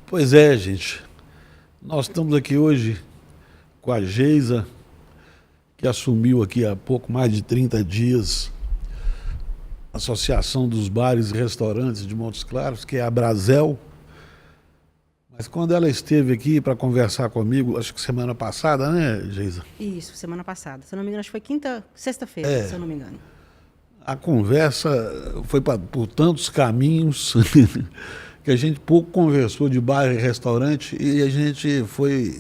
Pois é, gente. Nós estamos aqui hoje com a Geisa, que assumiu aqui há pouco mais de 30 dias a Associação dos Bares e Restaurantes de Montes Claros, que é a Brasel. Mas quando ela esteve aqui para conversar comigo, acho que semana passada, né, Geisa? Isso, semana passada. Se eu não me engano, acho que foi sexta-feira, se eu não me engano. A conversa foi por tantos caminhos que a gente pouco conversou de bar e restaurante e a gente foi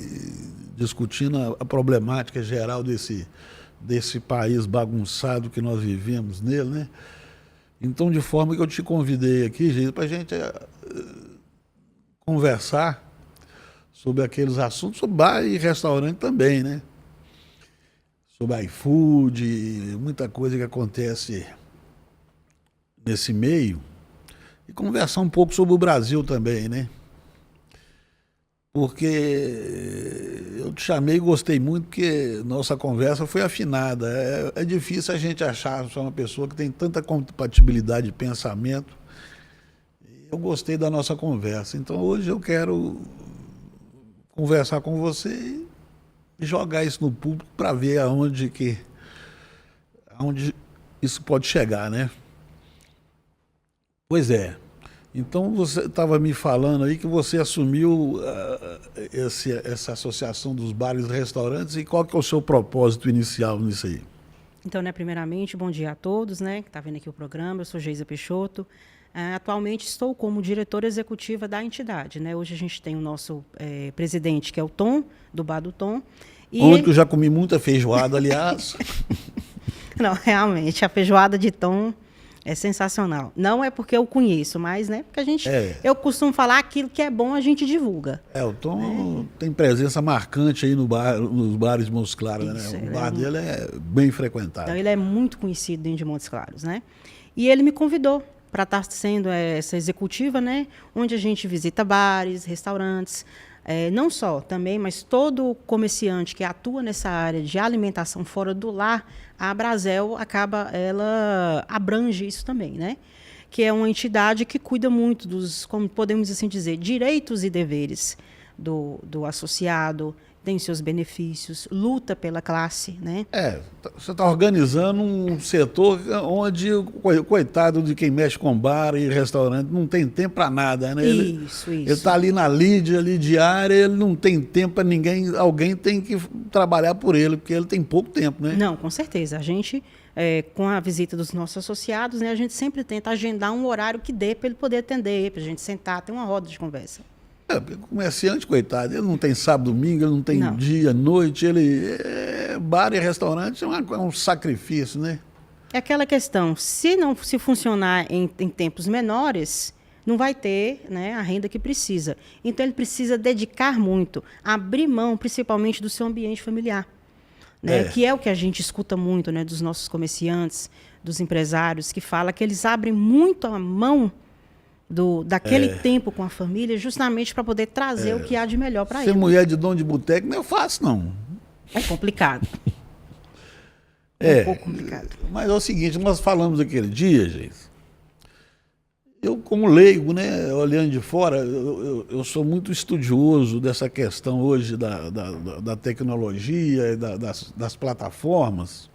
discutindo a problemática geral desse país bagunçado que nós vivemos nele, né? Então, de forma que eu te convidei aqui, para a gente conversar sobre aqueles assuntos, sobre bar e restaurante também, né? Sobre iFood, muita coisa que acontece nesse meio, e conversar um pouco sobre o Brasil também, né? Porque eu te chamei e gostei muito, porque nossa conversa foi afinada. É difícil a gente achar só uma pessoa que tem tanta compatibilidade de pensamento. Eu gostei da nossa conversa. Então hoje eu quero conversar com você e jogar isso no público para ver aonde isso pode chegar, né? Pois é. Então você estava me falando aí que você assumiu essa associação dos bares e restaurantes, e qual que é o seu propósito inicial nisso aí? Então, né, primeiramente, bom dia a todos, né, que está vendo aqui o programa. Eu sou Geisa Peixoto. Atualmente estou como diretora executiva da entidade, né? Hoje a gente tem o nosso presidente, que é o Tom, do Bar do Tom. Onde eu já comi muita feijoada, aliás. Não, realmente, a feijoada de Tom é sensacional. Não é porque eu conheço, mas, né, porque eu costumo falar aquilo que é bom, a gente divulga. O Tom tem presença marcante aí nos bares de Montes Claros, Isso, né? O bar dele é bem frequentado. Então, ele é muito conhecido dentro de Montes Claros, né? E ele me convidou para estar sendo essa executiva, né, onde a gente visita bares, restaurantes, não só também, mas todo comerciante que atua nessa área de alimentação fora do lar, a Brasel ela abrange isso também, né? Que é uma entidade que cuida muito dos, como podemos assim dizer, direitos e deveres do associado, tem seus benefícios, luta pela classe, né? Você está organizando um setor onde o coitado de quem mexe com bar e restaurante não tem tempo para nada, né? Isso. Ele está ali na lide, ali diária, ele não tem tempo para ninguém, alguém tem que trabalhar por ele, porque ele tem pouco tempo, né? Não, com certeza. A gente, com a visita dos nossos associados, né, a gente sempre tenta agendar um horário que dê para ele poder atender, para a gente sentar, ter uma roda de conversa. O comerciante, coitado, ele não tem sábado, domingo, ele não tem dia, noite, bar e restaurante é um sacrifício, né? É aquela questão, se funcionar em tempos menores, não vai ter, né, a renda que precisa. Então, ele precisa dedicar muito, abrir mão, principalmente, do seu ambiente familiar, né? Que é o que a gente escuta muito, né, dos nossos comerciantes, dos empresários, que fala que eles abrem muito a mão daquele tempo com a família, justamente para poder trazer o que há de melhor para ele. Ser mulher de dono de boteco não é fácil, não. É complicado. É um pouco complicado. Mas é o seguinte, nós falamos aquele dia, gente. Eu, como leigo, né, olhando de fora, eu sou muito estudioso dessa questão hoje da tecnologia e das plataformas.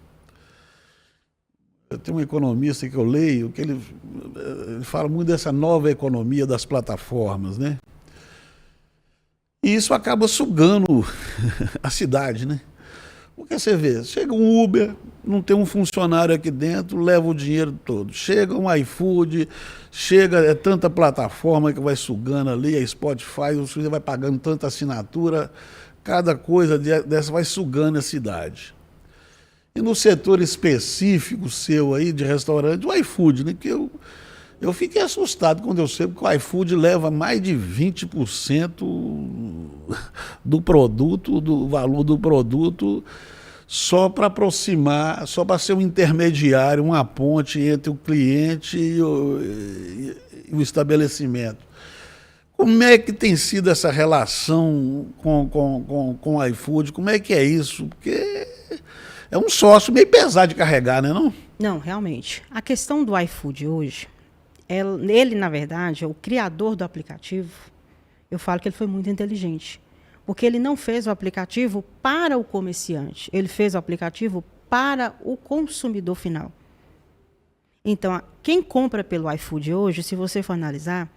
Eu tenho um economista que eu leio, que ele fala muito dessa nova economia das plataformas, né? E isso acaba sugando a cidade, né? Porque você vê, chega um Uber, não tem um funcionário aqui dentro, leva o dinheiro todo. Chega um iFood, chega tanta plataforma que vai sugando ali, a Spotify, você vai pagando tanta assinatura, cada coisa dessa vai sugando a cidade. E no setor específico seu aí, de restaurante, o iFood, né? Que eu fiquei assustado quando eu soube que o iFood leva mais de 20% do produto, do valor do produto, só para aproximar, só para ser um intermediário, uma ponte entre o cliente e o estabelecimento. Como é que tem sido essa relação com o iFood? Como é que é isso? Porque é um sócio meio pesado de carregar, né, não? Não, realmente. A questão do iFood hoje, ele, na verdade, é o criador do aplicativo Eu falo que ele foi muito inteligente. Porque ele não fez o aplicativo para o comerciante, ele fez o aplicativo para o consumidor final. Então, quem compra pelo iFood hoje, se você for analisar,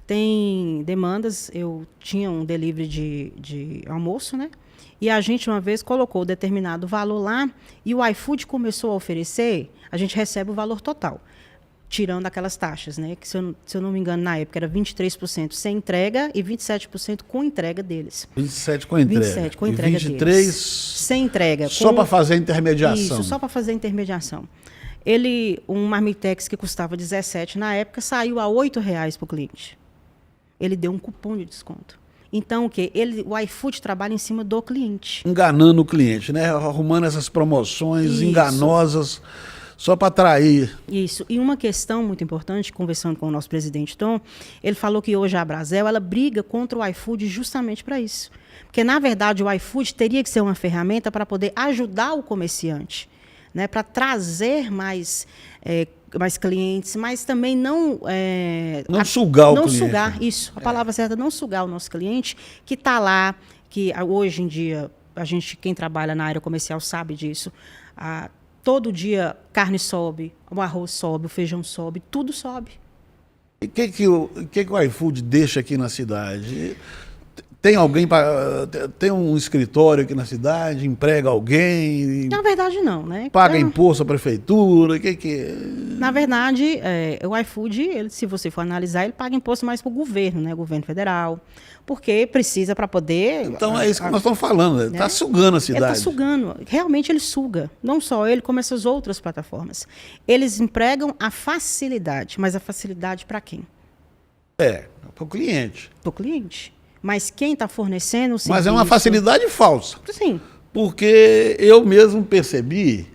tem demandas. Eu tinha um delivery de almoço, né? E a gente, uma vez, colocou determinado valor lá e o iFood começou a oferecer, a gente recebe o valor total, tirando aquelas taxas, né? Que, se eu não me engano, na época era 23% sem entrega e 27% com entrega deles. 27% com entrega. 27% com entrega 23% deles. Sem entrega. Só para fazer a intermediação. Isso, só para fazer a intermediação. Um Marmitex que custava 17 na época, saiu a R$8 para o cliente. Ele deu um cupom de desconto. Então, o quê? O iFood trabalha em cima do cliente. Enganando o cliente, né? Arrumando essas promoções Isso. enganosas só para atrair. Isso. E uma questão muito importante, conversando com o nosso presidente Tom, ele falou que hoje a Brasel, ela briga contra o iFood justamente para isso. Porque, na verdade, o iFood teria que ser uma ferramenta para poder ajudar o comerciante, né? Para trazer mais clientes, mas também não sugar o não cliente. Sugar, isso, a palavra certa, não sugar o nosso cliente que está lá, que hoje em dia, quem trabalha na área comercial sabe disso, todo dia carne sobe, o arroz sobe, o feijão sobe, tudo sobe. E o que o iFood deixa aqui na cidade? Tem tem um escritório aqui na cidade, emprega alguém? Na verdade, não, né? Paga imposto à prefeitura? Na verdade, o iFood, se você for analisar, ele paga imposto mais para o governo, né? Governo federal, porque precisa para poder... Então é isso que nós estamos falando, ele está sugando a cidade. Ele está sugando, realmente ele suga, não só ele, como essas outras plataformas. Eles empregam a facilidade, mas a facilidade para quem? Para o cliente. Para o cliente. Mas quem está fornecendo o serviço... Mas é uma facilidade falsa. Sim. Porque eu mesmo percebi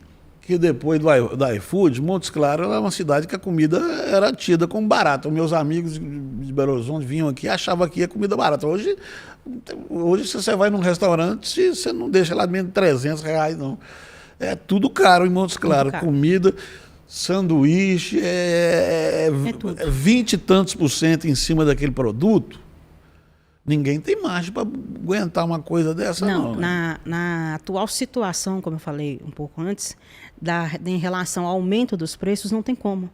que depois do iFood, Montes Claros era uma cidade que a comida era tida como barata. Os meus amigos de Belo Horizonte vinham aqui e achavam que ia comida barata. Hoje, se você vai num restaurante, você não deixa lá menos de R$300, não. É tudo caro em Montes Claros. Comida, sanduíche, tudo. 20 e tantos % em cima daquele produto. Ninguém tem margem para aguentar uma coisa dessa, não. Na atual situação, como eu falei um pouco antes, em relação ao aumento dos preços, não tem como.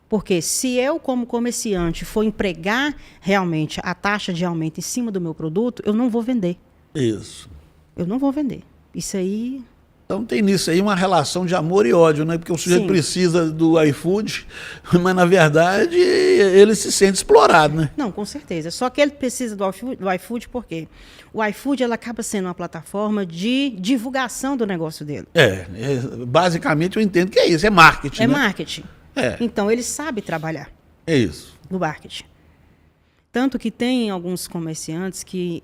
Porque se eu, como comerciante, for empregar realmente a taxa de aumento em cima do meu produto, eu não vou vender. Isso. Eu não vou vender. Isso aí... Então tem nisso aí uma relação de amor e ódio, né? Porque o sujeito precisa do iFood, mas na verdade ele se sente explorado, né? Não, com certeza. Só que ele precisa do iFood por quê? O iFood ela acaba sendo uma plataforma de divulgação do negócio dele. Basicamente eu entendo que é isso, é marketing. É né? marketing. Então ele sabe trabalhar. É isso. No marketing. Tanto que tem alguns comerciantes que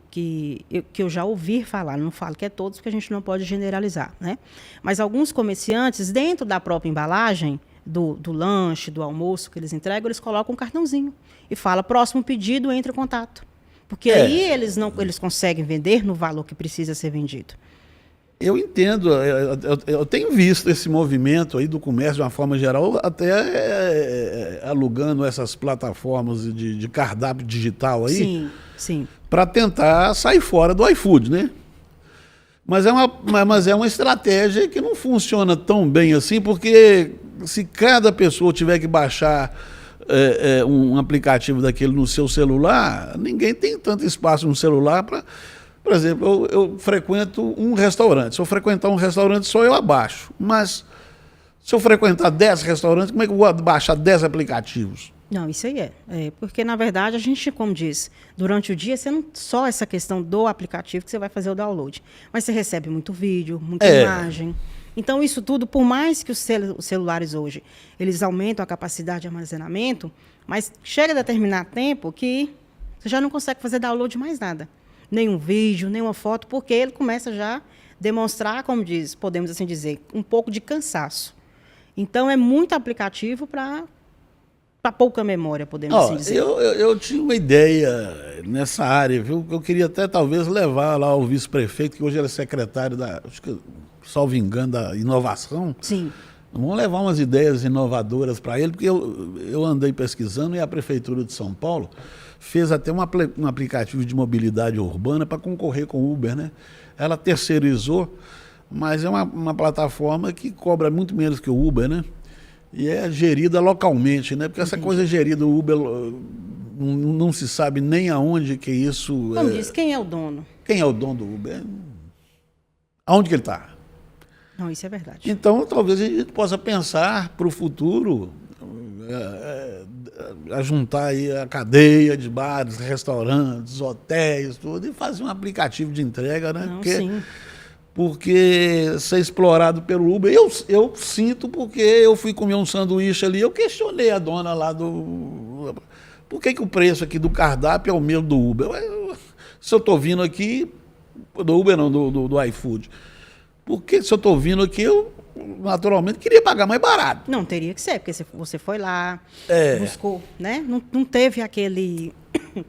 eu já ouvi falar, não falo que é todos, porque a gente não pode generalizar, né? Mas alguns comerciantes, dentro da própria embalagem, do lanche, do almoço que eles entregam, eles colocam um cartãozinho e fala, próximo pedido, entre em contato. Porque aí eles conseguem vender no valor que precisa ser vendido. Eu entendo, eu tenho visto esse movimento aí do comércio de uma forma geral, até alugando essas plataformas de cardápio digital aí. Sim, sim. Para tentar sair fora do iFood, né? Mas é uma estratégia que não funciona tão bem assim, porque se cada pessoa tiver que baixar um aplicativo daquele no seu celular, ninguém tem tanto espaço no celular para... Por exemplo, eu frequento um restaurante. Se eu frequentar um restaurante, só eu abaixo. Mas se eu frequentar 10 restaurantes, como é que eu vou baixar 10 aplicativos? Não, isso aí porque, na verdade, a gente, como diz, durante o dia, você não só essa questão do aplicativo que você vai fazer o download, mas você recebe muito vídeo, muita imagem. Então, isso tudo, por mais que os celulares hoje, eles aumentam a capacidade de armazenamento, mas chega a determinado tempo que você já não consegue fazer download de mais nada. Nenhum vídeo, nenhuma foto, porque ele começa já a demonstrar, como diz, podemos assim dizer, um pouco de cansaço. Então, é muito aplicativo para pouca memória, podemos assim dizer. Eu tinha uma ideia nessa área, viu? Eu queria até talvez levar lá o vice-prefeito, que hoje ele é secretário salvo engano, da inovação. Sim. Vamos levar umas ideias inovadoras para ele, porque eu andei pesquisando e a Prefeitura de São Paulo fez até um aplicativo de mobilidade urbana para concorrer com o Uber, né? Ela terceirizou, mas é uma plataforma que cobra muito menos que o Uber, né? E é gerida localmente, né? Porque essa coisa gerida, o Uber não se sabe nem aonde que isso... Como diz, quem é o dono? Quem é o dono do Uber? Aonde que ele está? Não, isso é verdade. Então, talvez a gente possa pensar para o futuro, a juntar aí a cadeia de bares, restaurantes, hotéis, tudo, e fazer um aplicativo de entrega, né? Não, sim. Porque ser explorado pelo Uber, eu sinto, porque eu fui comer um sanduíche ali, eu questionei a dona lá do... Por que o preço aqui do cardápio é o mesmo do Uber? Se eu estou vindo aqui, do Uber não, do iFood, porque se eu estou vindo aqui, eu naturalmente queria pagar mais barato. Não, teria que ser, porque você foi lá, buscou, né? Não teve aquele...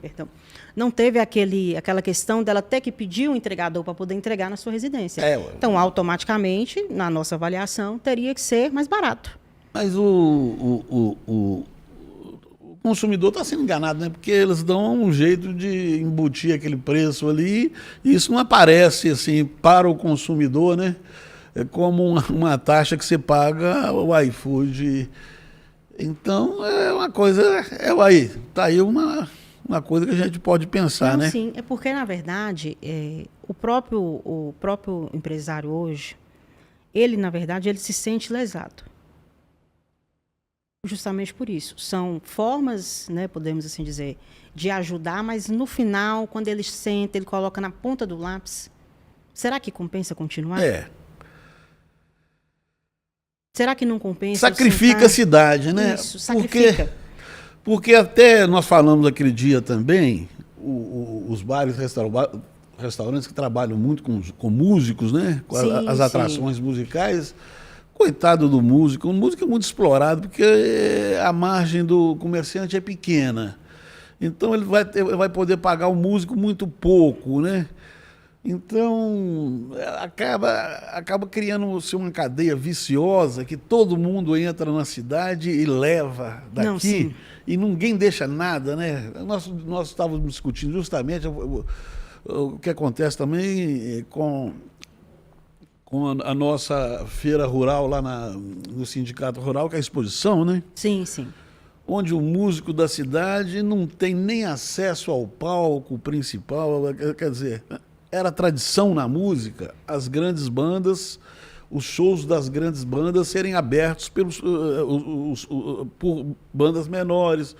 Perdão. Não teve aquela questão dela ter que pedir um entregador para poder entregar na sua residência. Então, automaticamente, na nossa avaliação, teria que ser mais barato. Mas o consumidor está sendo enganado, né? Porque eles dão um jeito de embutir aquele preço ali, e isso não aparece assim para o consumidor, né? É como uma taxa que você paga o iFood. Então, é uma coisa... Tá aí uma coisa que a gente pode pensar, não, né? Sim, é porque, na verdade, o próprio empresário hoje, ele, na verdade, ele se sente lesado. Justamente por isso. São formas, né, podemos assim dizer, de ajudar, mas no final, quando ele senta, ele coloca na ponta do lápis, será que compensa continuar? Será que não compensa? Sacrifica a cidade, né? Isso, sacrifica. Porque até nós falamos aquele dia também, os bares, restaurantes que trabalham muito com músicos, né? Com as atrações musicais. Coitado do músico, o músico é muito explorado, porque a margem do comerciante é pequena. Então ele vai poder pagar o músico muito pouco, né? Então acaba criando-se uma cadeia viciosa que todo mundo entra na cidade e leva daqui e ninguém deixa nada, né? Nós estávamos discutindo justamente o que acontece também com a nossa feira rural lá no Sindicato Rural, que é a exposição, né? Sim, sim. Onde o músico da cidade não tem nem acesso ao palco principal, quer dizer, era tradição na música as grandes bandas, os shows das grandes bandas serem abertos por bandas menores,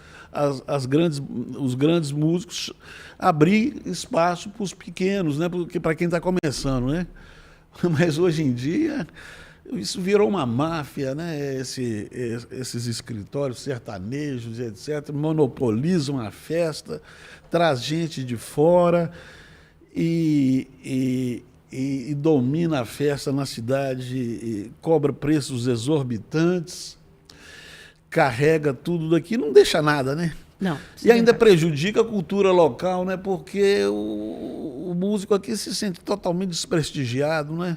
os grandes músicos abrir espaço para os pequenos, né? Porque para quem está começando, né? Mas hoje em dia isso virou uma máfia, né? Esses escritórios sertanejos, etc., monopolizam a festa, traz gente de fora e domina a festa na cidade, e cobra preços exorbitantes, carrega tudo daqui, não deixa nada, né? Não. E ainda prejudica a cultura local, né? Porque o músico aqui se sente totalmente desprestigiado, né?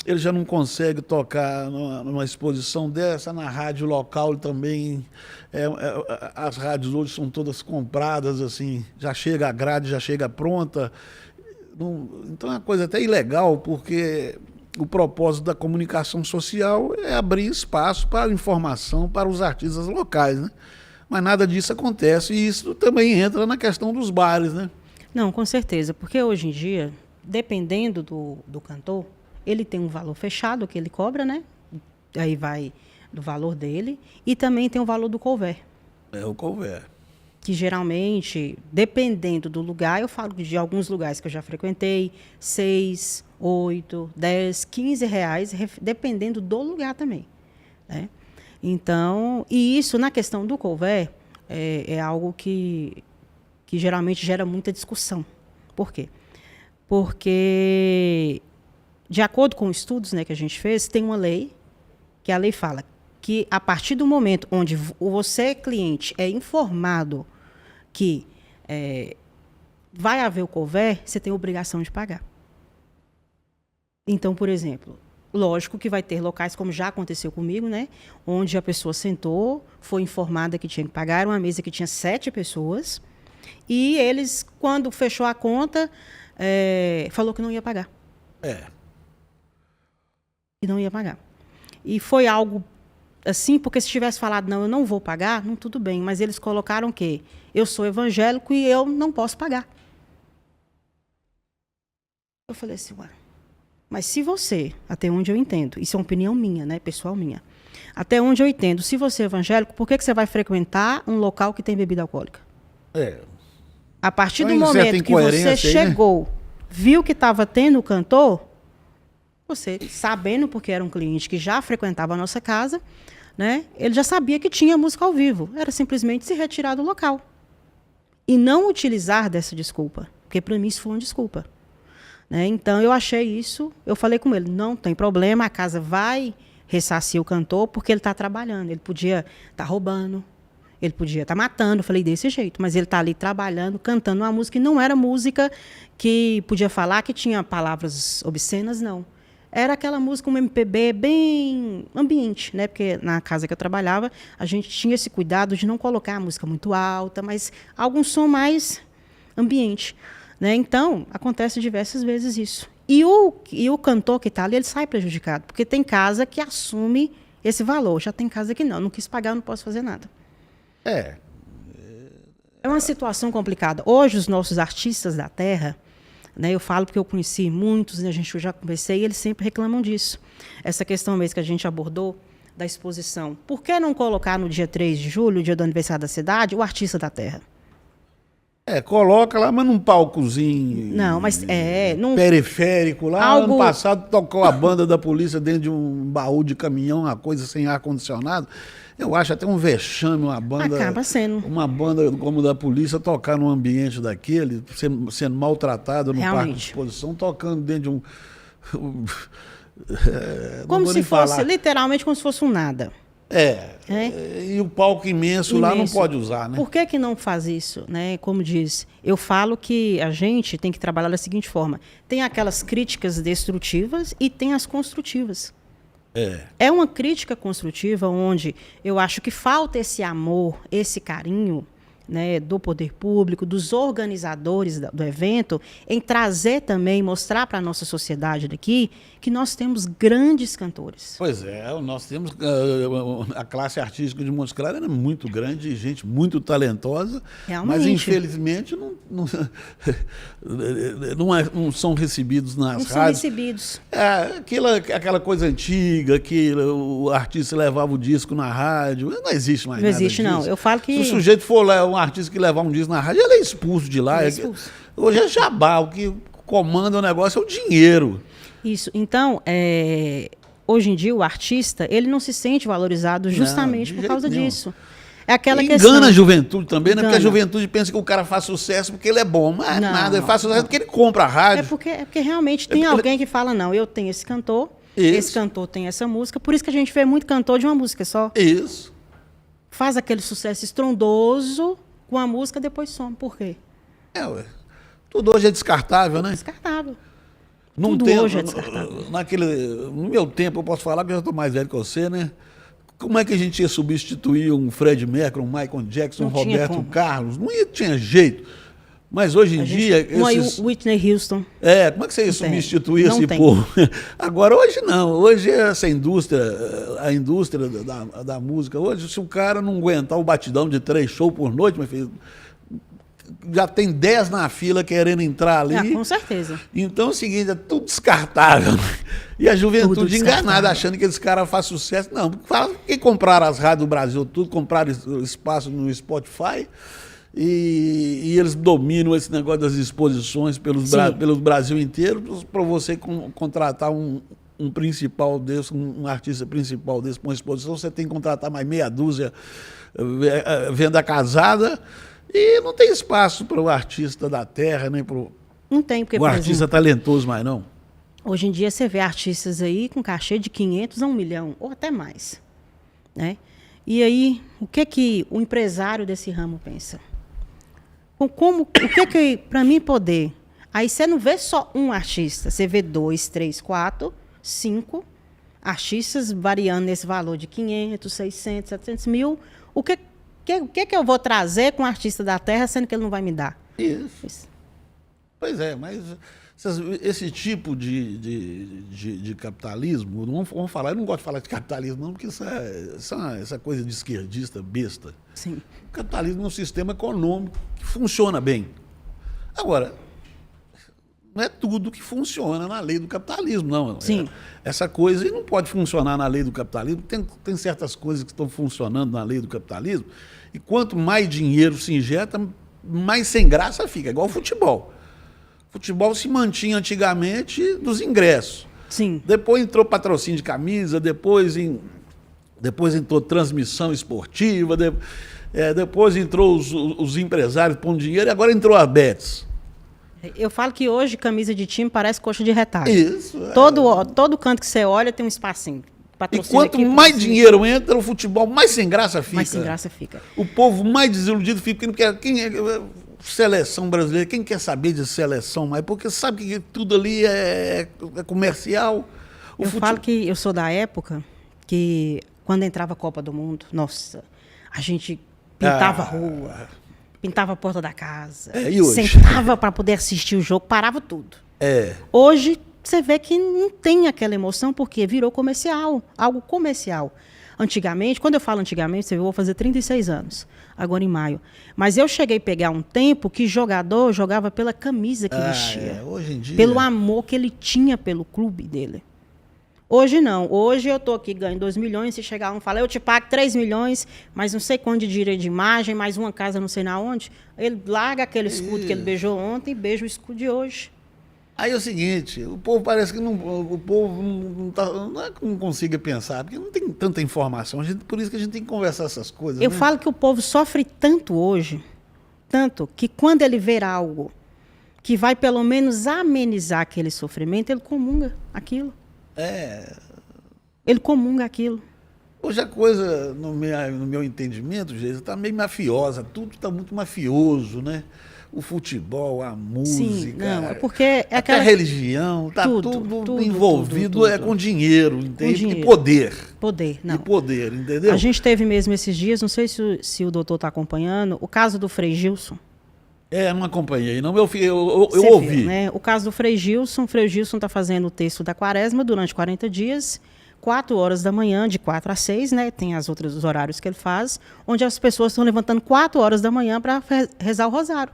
Ele já não consegue tocar numa exposição dessa, na rádio local também. As rádios hoje são todas compradas, assim, já chega a grade, já chega pronta. Então é uma coisa até ilegal, porque o propósito da comunicação social é abrir espaço para a informação para os artistas locais, né? Mas nada disso acontece, e isso também entra na questão dos bares, né? Não, com certeza, porque hoje em dia, dependendo do cantor, ele tem um valor fechado que ele cobra, né? Aí vai do valor dele, e também tem o valor do couvert. É o couvert. Que geralmente, dependendo do lugar, eu falo de alguns lugares que eu já frequentei, 6, 8, 10, 15 reais, dependendo do lugar também, né? Então, e isso na questão do couvert é algo que geralmente gera muita discussão. Por quê? Porque, de acordo com estudos, né, que a gente fez, tem uma lei, que a lei fala que a partir do momento onde você, cliente, é informado que vai haver o couvert, você tem a obrigação de pagar. Então, por exemplo, Lógico que vai ter locais, como já aconteceu comigo, né? Onde a pessoa sentou, foi informada que tinha que pagar, era uma mesa que tinha 7 pessoas, e eles, quando fechou a conta, falou que não ia pagar. E não ia pagar. E foi algo assim, porque se tivesse falado, não, eu não vou pagar, não, tudo bem, mas eles colocaram que eu sou evangélico e eu não posso pagar. Eu falei assim, ué, mas se você, até onde eu entendo, isso é uma opinião minha, né, pessoal minha, até onde eu entendo, se você é evangélico, por que você vai frequentar um local que tem bebida alcoólica? A partir do momento que você chegou, viu que estava tendo o cantor, você, sabendo, porque era um cliente que já frequentava a nossa casa, né, ele já sabia que tinha música ao vivo. Era simplesmente se retirar do local. E não utilizar dessa desculpa, porque para mim isso foi uma desculpa. Né? Então, eu achei isso, eu falei com ele, não tem problema, a casa vai ressarcir o cantor, porque ele está trabalhando. Ele podia estar roubando, ele podia estar matando, eu falei desse jeito, mas ele está ali trabalhando, cantando uma música, e não era música que podia falar que tinha palavras obscenas, não. Era aquela música, um MPB bem ambiente, né? Porque na casa que eu trabalhava, a gente tinha esse cuidado de não colocar a música muito alta, mas algum som mais ambiente. Né? Então, acontece diversas vezes isso. E o cantor que está ali, ele sai prejudicado, porque tem casa que assume esse valor, já tem casa que não quis pagar, eu não posso fazer nada. É uma situação complicada. Hoje, os nossos artistas da terra, né, eu falo porque eu conheci muitos, né, eu já conversei, e eles sempre reclamam disso. Essa questão mesmo que a gente abordou, da exposição. Por que não colocar no dia 3 de julho, dia do aniversário da cidade, o artista da terra? Coloca lá, mas num palcozinho. Não, mas num periférico lá. Ano passado tocou a banda da polícia dentro de um baú de caminhão, uma coisa sem ar-condicionado. Eu acho até um vexame uma banda. Acaba sendo. Uma banda como da polícia tocar num ambiente daquele, sendo maltratada no parque de exposição, tocando dentro de um. Como se fosse, literalmente como se fosse um nada. E o palco imenso lá não pode usar, né? Por que não faz isso? Né? Como diz, eu falo que a gente tem que trabalhar da seguinte forma. Tem aquelas críticas destrutivas e tem as construtivas. É uma crítica construtiva onde eu acho que falta esse amor, esse carinho, né, do poder público, dos organizadores do evento, em trazer também, mostrar para a nossa sociedade daqui que nós temos grandes cantores. Pois nós temos a classe artística de Montes Claros é muito grande, gente muito talentosa, realmente. Mas infelizmente não são recebidos nas rádios. Não são recebidos. Aquela coisa antiga, que o artista levava o disco na rádio, não existe mais nada disso. Não existe, não. Eu falo que... Se o sujeito for lá, um artista que levar um disco na rádio, ele é expulso de lá. Hoje é jabá, o que comanda o negócio é o dinheiro. Isso. Então, hoje em dia, o artista, ele não se sente valorizado justamente por causa disso. É aquela questão... Engana a juventude também, né? Porque a juventude pensa que o cara faz sucesso porque ele é bom. Mas nada, ele faz sucesso porque ele compra a rádio. É porque realmente tem alguém que fala, não, eu tenho esse cantor, esse cantor tem essa música, por isso que a gente vê muito cantor de uma música só. Isso. Faz aquele sucesso estrondoso com a música, depois some. Por quê? Tudo hoje é descartável, né? Descartável. Hoje é descartável. No meu tempo, eu posso falar que eu já estou mais velho que você, né? Como é que a gente ia substituir um Fred Mercury, um Michael Jackson, um Roberto Carlos? Não tinha jeito. Mas hoje em dia... Whitney Houston. Como é que você ia substituir esse povo? Agora, hoje não. Hoje essa indústria, a indústria da música, hoje, se o cara não aguentar o batidão de 3 shows por noite, meu filho, já tem 10 na fila querendo entrar ali. Com certeza. Então é o seguinte, é tudo descartável. E a juventude enganada, achando que esse cara faz sucesso. Não, porque compraram as rádios do Brasil, tudo, compraram espaço no Spotify. E eles dominam esse negócio das exposições pelo Brasil inteiro. Para você contratar um principal desse, um artista principal desse para uma exposição, você tem que contratar mais meia dúzia venda casada. E não tem espaço para o artista da terra, nem para não tem, porque, o artista talentoso mais, não. Hoje em dia você vê artistas aí com cachê de 500 a 1 milhão, ou até mais. Né? E aí, o que o empresário desse ramo pensa? O que para mim poder... Aí você não vê só um artista, você vê 2, 3, 4, 5, Artistas variando nesse valor de 500, 600, 700 mil. O que eu vou trazer com o artista da terra, sendo que ele não vai me dar? Isso. Pois é, mas esse tipo de capitalismo, vamos falar, eu não gosto de falar de capitalismo, não, porque essa coisa de esquerdista besta. Sim. O capitalismo é um sistema econômico que funciona bem. Agora, não é tudo que funciona na lei do capitalismo, não. Sim. Essa coisa não pode funcionar na lei do capitalismo. Tem certas coisas que estão funcionando na lei do capitalismo, e quanto mais dinheiro se injeta, mais sem graça fica, igual o futebol. Futebol se mantinha antigamente dos ingressos. Sim. Depois entrou patrocínio de camisa, depois entrou transmissão esportiva, depois entrou os empresários pondo dinheiro, e agora entrou a Betis. Eu falo que hoje camisa de time parece coxa de retalho. Isso. Todo canto que você olha tem um espacinho. E quanto mais dinheiro entra, o futebol mais sem graça fica. Mais sem graça fica. O povo mais desiludido fica. Seleção brasileira, quem quer saber de seleção mais? Porque sabe que tudo ali é comercial. Eu falo que eu sou da época que, quando entrava a Copa do Mundo, nossa, a gente pintava a rua, pintava a porta da casa, e hoje? sentava para poder assistir o jogo, parava tudo. Hoje, você vê que não tem aquela emoção, porque virou comercial, algo comercial. Antigamente, quando eu falo antigamente, eu vou fazer 36 anos, agora em maio. Mas eu cheguei a pegar um tempo que jogador jogava pela camisa que vestia. Hoje em dia... Pelo amor que ele tinha pelo clube dele. Hoje não. Hoje eu estou aqui, ganho 2 milhões, se chegar um e falar, eu te pago 3 milhões, mas não sei quanto de direito de imagem, mais uma casa não sei na onde. Ele larga aquele escudo que ele beijou ontem e beija o escudo de hoje. Aí é o seguinte, o povo parece que o povo não é que não consiga pensar, porque não tem tanta informação, por isso que a gente tem que conversar essas coisas. Eu falo que o povo sofre tanto hoje, tanto, que quando ele ver algo que vai pelo menos amenizar aquele sofrimento, ele comunga aquilo. Ele comunga aquilo. Hoje a coisa, no meu entendimento, está meio mafiosa, tudo está muito mafioso, né? O futebol, a música, sim, não, é porque até a religião, está tudo envolvido tudo. Com dinheiro, entende? Com dinheiro. E poder. Poder, não. E poder, entendeu? A gente teve mesmo esses dias, não sei se o doutor está acompanhando, o caso do Frei Gilson. Não acompanhei, não, eu ouvi. Vê, né? O caso do Frei Gilson está fazendo o texto da Quaresma durante 40 dias, 4 horas da manhã, de 4 a 6, né? Tem os horários que ele faz, onde as pessoas estão levantando 4 horas da manhã para rezar o rosário.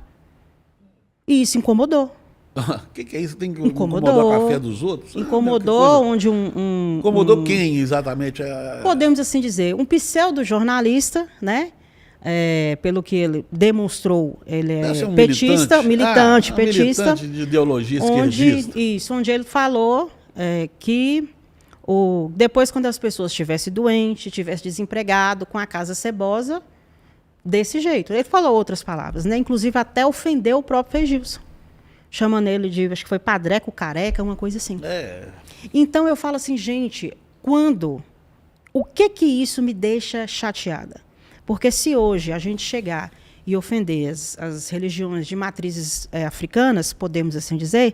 E isso incomodou. O que é isso? Tem que incomodar com a fé dos outros? Incomodou, onde incomodou quem, exatamente? Podemos assim dizer, um pseudo-jornalista, né? Pelo que ele demonstrou, ele é petista, militante de ideologia esquerdista. Onde ele falou que depois, quando as pessoas estivessem doentes, estivessem desempregadas, com a casa cebosa, desse jeito. Ele falou outras palavras, né? Inclusive até ofendeu o próprio Frei Gilson, chamando ele de, acho que foi padreco, careca, uma coisa assim. Então eu falo assim, gente, o que isso me deixa chateada? Porque se hoje a gente chegar e ofender as religiões de matrizes africanas, podemos assim dizer,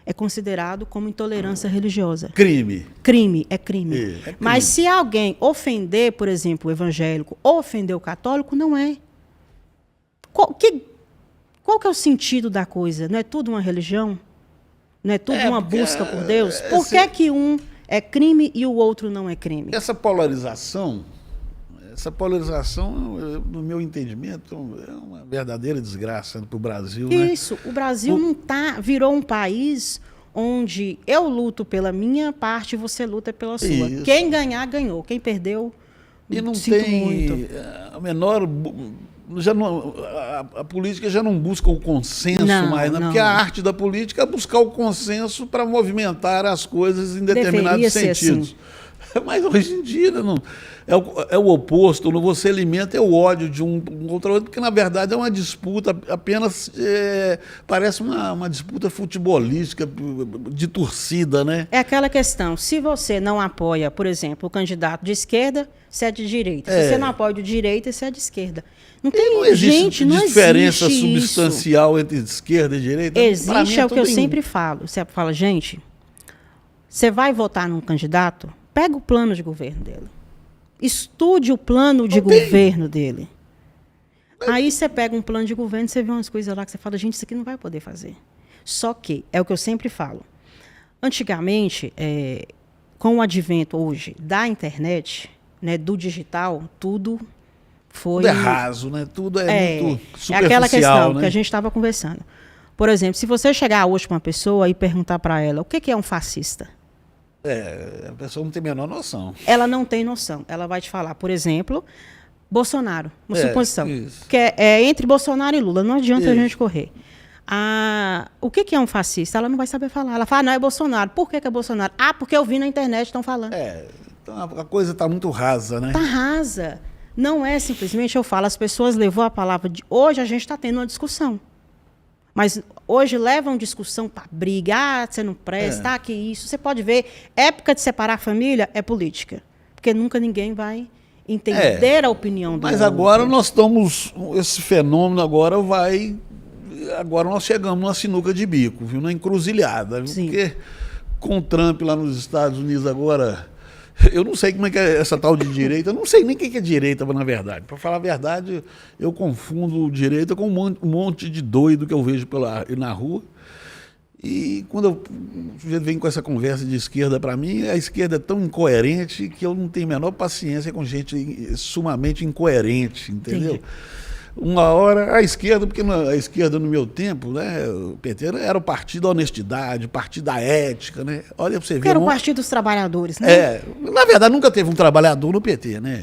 é considerado como intolerância religiosa. Crime. É crime. É crime. Mas se alguém ofender, por exemplo, o evangélico, ou ofender o católico, não é. Qual que é o sentido da coisa? Não é tudo uma religião? Não é tudo uma busca por Deus? Por que um é crime e o outro não é crime? Essa polarização, no meu entendimento, é uma verdadeira desgraça para o Brasil. Isso, né? O Brasil virou um país onde eu luto pela minha parte e você luta pela sua. Isso. Quem ganhar, ganhou. Quem perdeu, e não sinto tem muito. A menor... a política já não busca o consenso mais, né? Porque a arte da política é buscar o consenso para movimentar as coisas em determinados sentidos. Assim. Mas hoje em dia não, é o oposto, você alimenta o ódio de um contra o outro, porque na verdade é uma disputa apenas, parece uma disputa futebolística de torcida, né? É aquela questão, se você não apoia, por exemplo, o candidato de esquerda, você é de direita. Se você não apoia o de direita, você é de esquerda. Não existe diferença substancial entre esquerda e direita. Existe, é o que eu sempre falo. Você fala, gente, você vai votar num candidato Pega o plano de governo dele. Estude o plano de governo dele. Aí você pega um plano de governo, você vê umas coisas lá que você fala, gente, isso aqui não vai poder fazer. Só que, é o que eu sempre falo, antigamente, com o advento hoje da internet, né, do digital, tudo foi... Tudo é raso, né? Tudo é muito superficial, é aquela questão, né? que a gente estava conversando. Por exemplo, se você chegar hoje para uma pessoa e perguntar para ela o que é um fascista, a pessoa não tem a menor noção. ela não tem noção. Ela vai te falar, por exemplo, Bolsonaro, uma suposição. Isso. Que é entre Bolsonaro e Lula, não adianta a gente correr. O que é um fascista? Ela não vai saber falar. Ela fala, não, é Bolsonaro. Por que é Bolsonaro? Porque eu vi na internet, estão falando. Então a coisa está muito rasa, né? Está rasa. Não é simplesmente, eu falo, as pessoas levou a palavra de... Hoje a gente está tendo uma discussão. Mas hoje levam discussão para brigar, você não presta, que isso. Você pode ver, época de separar a família é política. Porque nunca ninguém vai entender a opinião do Mas outro. agora nós estamos... Esse fenômeno agora vai... Agora nós chegamos numa sinuca de bico, viu? Na encruzilhada. Sim. Porque com o Trump lá nos Estados Unidos agora... Eu não sei como é que é essa tal de direita, eu não sei nem o que é direita, na verdade. Para falar a verdade, eu confundo direita com um monte de doido que eu vejo na rua. E quando o sujeito vem com essa conversa de esquerda para mim, a esquerda é tão incoerente que eu não tenho a menor paciência com gente sumamente incoerente, entendeu? Sim. Uma hora a esquerda, porque a esquerda no meu tempo, né, o PT era o partido da honestidade, o partido da ética, né? Olha para você ver. Era o Partido dos Trabalhadores, né? Na verdade nunca teve um trabalhador no PT, né?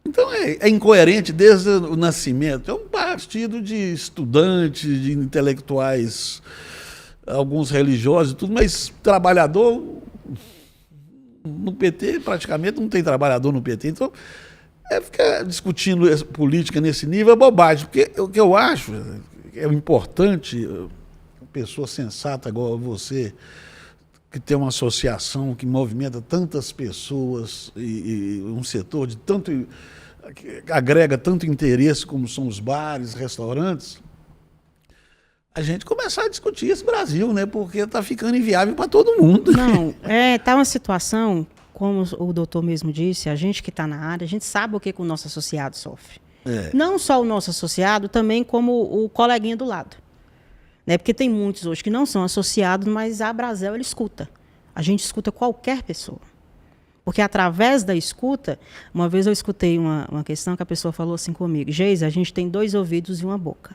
Então é incoerente desde o nascimento. É um partido de estudantes, de intelectuais, alguns religiosos e tudo, mas trabalhador no PT praticamente não tem trabalhador no PT. Então ficar discutindo política nesse nível é bobagem, porque o que eu acho é importante, uma pessoa sensata igual a você, que tem uma associação que movimenta tantas pessoas e um setor de tanto... que agrega tanto interesse como são os bares, restaurantes, a gente começar a discutir esse Brasil, né? Porque está ficando inviável para todo mundo. Não, tá uma situação... Como o doutor mesmo disse, a gente que está na área, a gente sabe o que o nosso associado sofre. Não só o nosso associado, também como o coleguinha do lado. Né? Porque tem muitos hoje que não são associados, mas a Brasel, ele escuta. A gente escuta qualquer pessoa. Porque através da escuta, uma vez eu escutei uma questão que a pessoa falou assim comigo, Geisa, a gente tem 2 ouvidos e uma boca.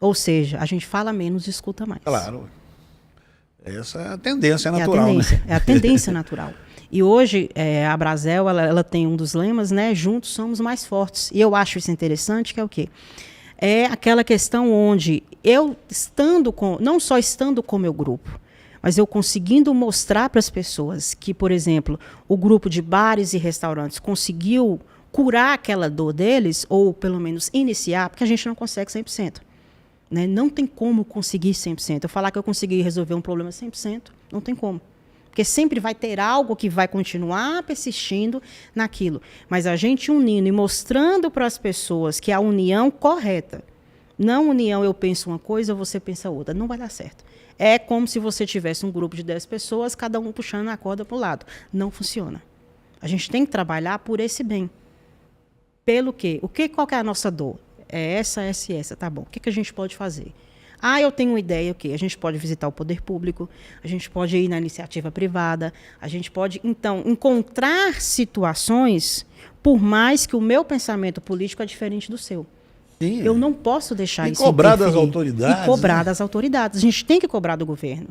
Ou seja, a gente fala menos e escuta mais. Claro. Essa é a tendência natural. É a tendência natural. E hoje, a Brasel, ela tem um dos lemas, né? Juntos somos mais fortes. E eu acho isso interessante, que é o quê? É aquela questão onde eu não só estando com o meu grupo, mas eu conseguindo mostrar para as pessoas que, por exemplo, o grupo de bares e restaurantes conseguiu curar aquela dor deles, ou pelo menos iniciar, porque a gente não consegue 100%. Né? Não tem como conseguir 100%. Eu falar que eu consegui resolver um problema 100%, não tem como. Porque sempre vai ter algo que vai continuar persistindo naquilo. Mas a gente unindo e mostrando para as pessoas que a união correta, não união eu penso uma coisa, você pensa outra, não vai dar certo. É como se você tivesse um grupo de 10 pessoas, cada um puxando a corda para o lado. Não funciona. A gente tem que trabalhar por esse bem. Pelo quê? Qual que é a nossa dor? É essa, tá bom. O que a gente pode fazer? Eu tenho uma ideia, a gente pode visitar o poder público, a gente pode ir na iniciativa privada, a gente pode, então, encontrar situações, por mais que o meu pensamento político é diferente do seu. Sim. Eu não posso deixar isso cobrar das autoridades. E cobrar das autoridades. A gente tem que cobrar do governo.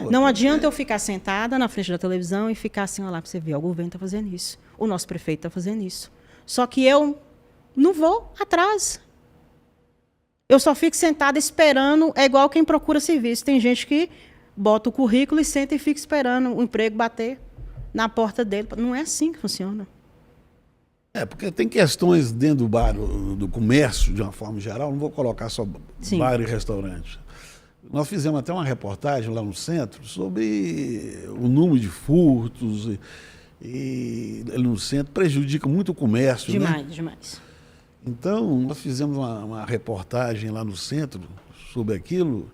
Não adianta eu ficar sentada na frente da televisão e ficar assim, olha lá, para você ver, o governo está fazendo isso, o nosso prefeito está fazendo isso. Só que eu não vou atrás. Eu só fico sentada esperando, é igual quem procura serviço. Tem gente que bota o currículo e senta e fica esperando o emprego bater na porta dele. Não é assim que funciona. Porque tem questões dentro do bar, do comércio, de uma forma geral, não vou colocar só bar e restaurante. Nós fizemos até uma reportagem lá no centro sobre o número de furtos e no centro prejudica muito o comércio. Demais, né? Demais. Então, nós fizemos uma reportagem lá no centro sobre aquilo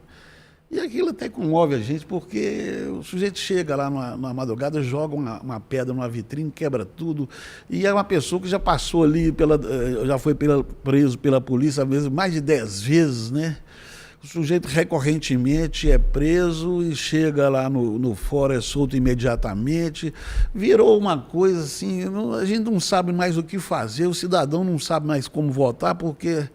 E aquilo até comove a gente, porque o sujeito chega lá na madrugada, joga uma pedra numa vitrine, quebra tudo, e é uma pessoa que já passou ali, já foi preso pela polícia, às vezes mais de 10 vezes, né? O sujeito recorrentemente é preso e chega lá no fórum, é solto imediatamente. Virou uma coisa assim, a gente não sabe mais o que fazer, o cidadão não sabe mais como votar, porque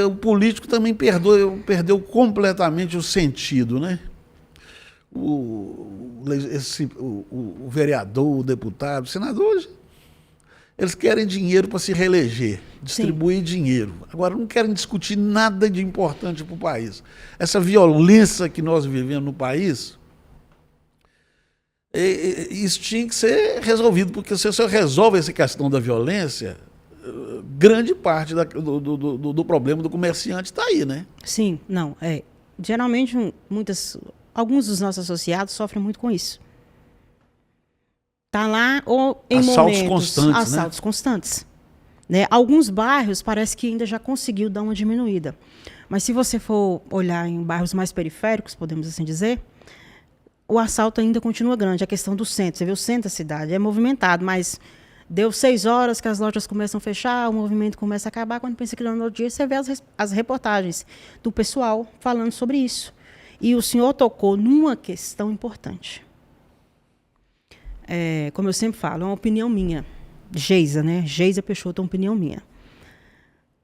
o político também perdeu completamente o sentido, né? O vereador, o deputado, o senador, eles querem dinheiro para se reeleger, distribuir dinheiro. Agora, não querem discutir nada de importante para o país. Essa violência que nós vivemos no país, isso tinha que ser resolvido, porque se você resolve essa questão da violência, grande parte do problema do comerciante está aí, né? Sim, não. Geralmente, alguns dos nossos associados sofrem muito com isso. Está lá ou em assaltos constantes. Né? Alguns bairros parece que ainda já conseguiu dar uma diminuída. Mas se você for olhar em bairros mais periféricos, podemos assim dizer, o assalto ainda continua grande. A questão do centro, você vê o centro da cidade, é movimentado, mas deu 6 horas que as lojas começam a fechar, o movimento começa a acabar. Quando pensa que no outro dia, você vê as reportagens do pessoal falando sobre isso. E o senhor tocou numa questão importante. Como eu sempre falo, é uma opinião minha. Geisa, né? Geisa Peixoto é uma opinião minha.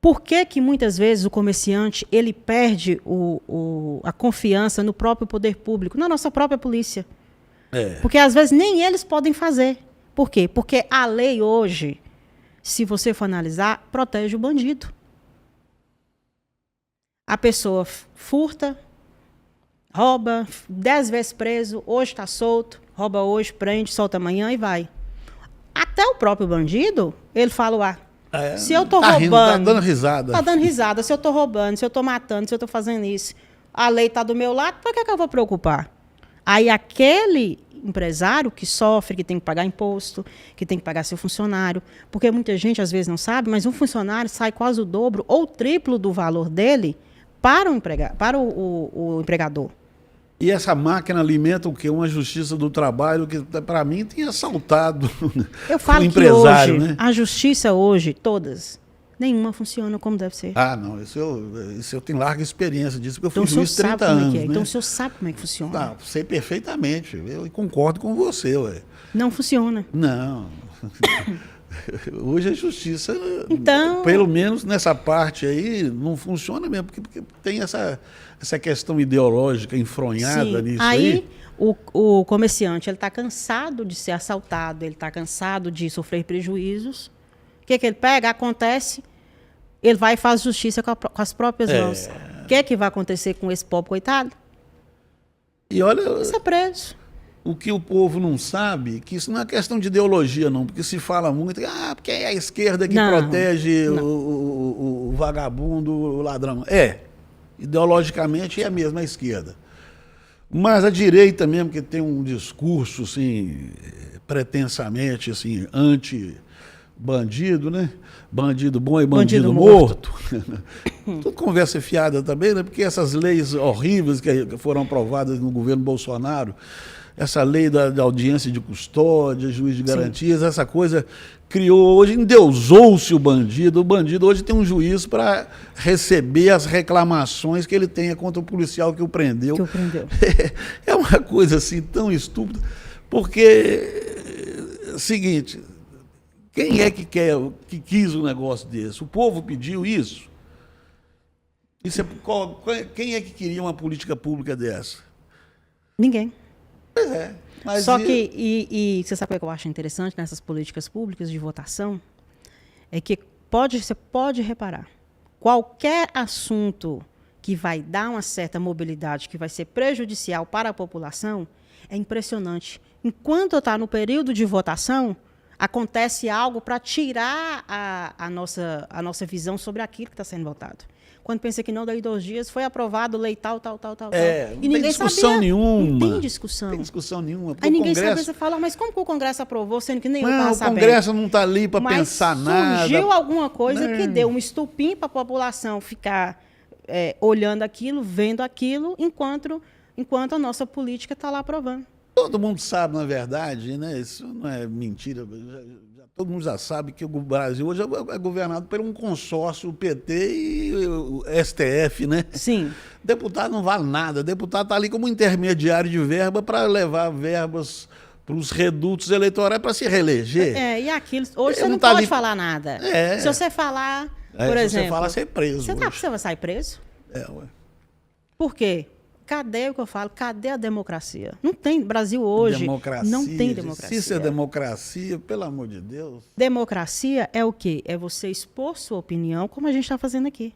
Por que muitas vezes o comerciante ele perde a confiança no próprio poder público, na nossa própria polícia? Porque às vezes nem eles podem fazer. Por quê? Porque a lei hoje, se você for analisar, protege o bandido. A pessoa furta, rouba, 10 vezes preso, hoje está solto, rouba hoje, prende, solta amanhã e vai. Até o próprio bandido, ele fala, se eu estou roubando... Está dando risada. Está dando risada. Se eu estou roubando, se eu estou matando, se eu estou fazendo isso, a lei está do meu lado, por que eu vou preocupar? Aí aquele empresário que sofre, que tem que pagar imposto, que tem que pagar seu funcionário, porque muita gente às vezes não sabe, mas um funcionário sai quase o dobro ou o triplo do valor dele para o empregador. E essa máquina alimenta o quê? Uma justiça do trabalho que, para mim, tem assaltado eu falo o empresário, que hoje, né? A justiça hoje, todas, nenhuma funciona como deve ser. Não, isso eu tenho larga experiência disso, porque eu fui juiz 30 anos. Né? Então o senhor sabe como é que funciona. Não, sei perfeitamente, eu concordo com você. Ué. Não funciona. Não. Hoje a justiça, então, pelo menos nessa parte aí, não funciona mesmo, porque tem essa questão ideológica enfronhada nisso aí. O comerciante está cansado de ser assaltado, ele está cansado de sofrer prejuízos. O que ele pega? Acontece, ele vai e faz justiça com as próprias mãos. O que vai acontecer com esse pobre coitado? E olha... Ele ser preso. O que o povo não sabe, que isso não é questão de ideologia, não, porque se fala muito, porque é a esquerda que protege o vagabundo, o ladrão. Ideologicamente é a mesma esquerda. Mas a direita mesmo, que tem um discurso, assim, pretensamente, assim, anti-bandido, né? Bandido bom e bandido morto. Tudo conversa fiada também, né? Porque essas leis horríveis que foram aprovadas no governo Bolsonaro, essa lei da audiência de custódia, juiz de garantias, essa coisa criou, hoje endeusou-se o bandido. O bandido hoje tem um juiz para receber as reclamações que ele tenha contra o policial que o prendeu. É uma coisa assim tão estúpida, porque seguinte, quem é que quis um negócio desse? O povo pediu isso? Quem é que queria uma política pública dessa? Ninguém. Pois é. Mas só que você sabe o que eu acho interessante nessas políticas públicas de votação? É que você pode reparar, qualquer assunto que vai dar uma certa mobilidade, que vai ser prejudicial para a população, é impressionante. Enquanto está no período de votação, acontece algo para tirar a nossa visão sobre aquilo que está sendo votado. Quando pensa que não, daí 2 dias, foi aprovado lei tal. E ninguém discussão nenhuma. Não tem discussão. Não tem discussão nenhuma. Aí ninguém sabe, você fala, mas como que o Congresso aprovou, sendo que nem eu estava sabendo? O Congresso não está ali para pensar nada. Surgiu alguma coisa que deu um estupim para a população ficar olhando aquilo, vendo aquilo, enquanto a nossa política está lá aprovando. Todo mundo sabe, na verdade, né? Isso não é mentira. Todo mundo já sabe que o Brasil hoje é governado por um consórcio, o PT e o STF, né? Sim. Deputado não vale nada. Deputado está ali como intermediário de verba para levar verbas para os redutos eleitorais para se reeleger. E aquilo. Hoje você não tá pode ali... falar nada. É. Se você falar, por se exemplo. você falar, você é preso. Você sabe que você vai sair preso? Ué. Por quê? Cadê o que eu falo? Cadê a democracia? Não tem. Brasil hoje Democracia, não tem democracia. Se isso é democracia, pelo amor de Deus. Democracia é o quê? É você expor sua opinião, como a gente está fazendo aqui.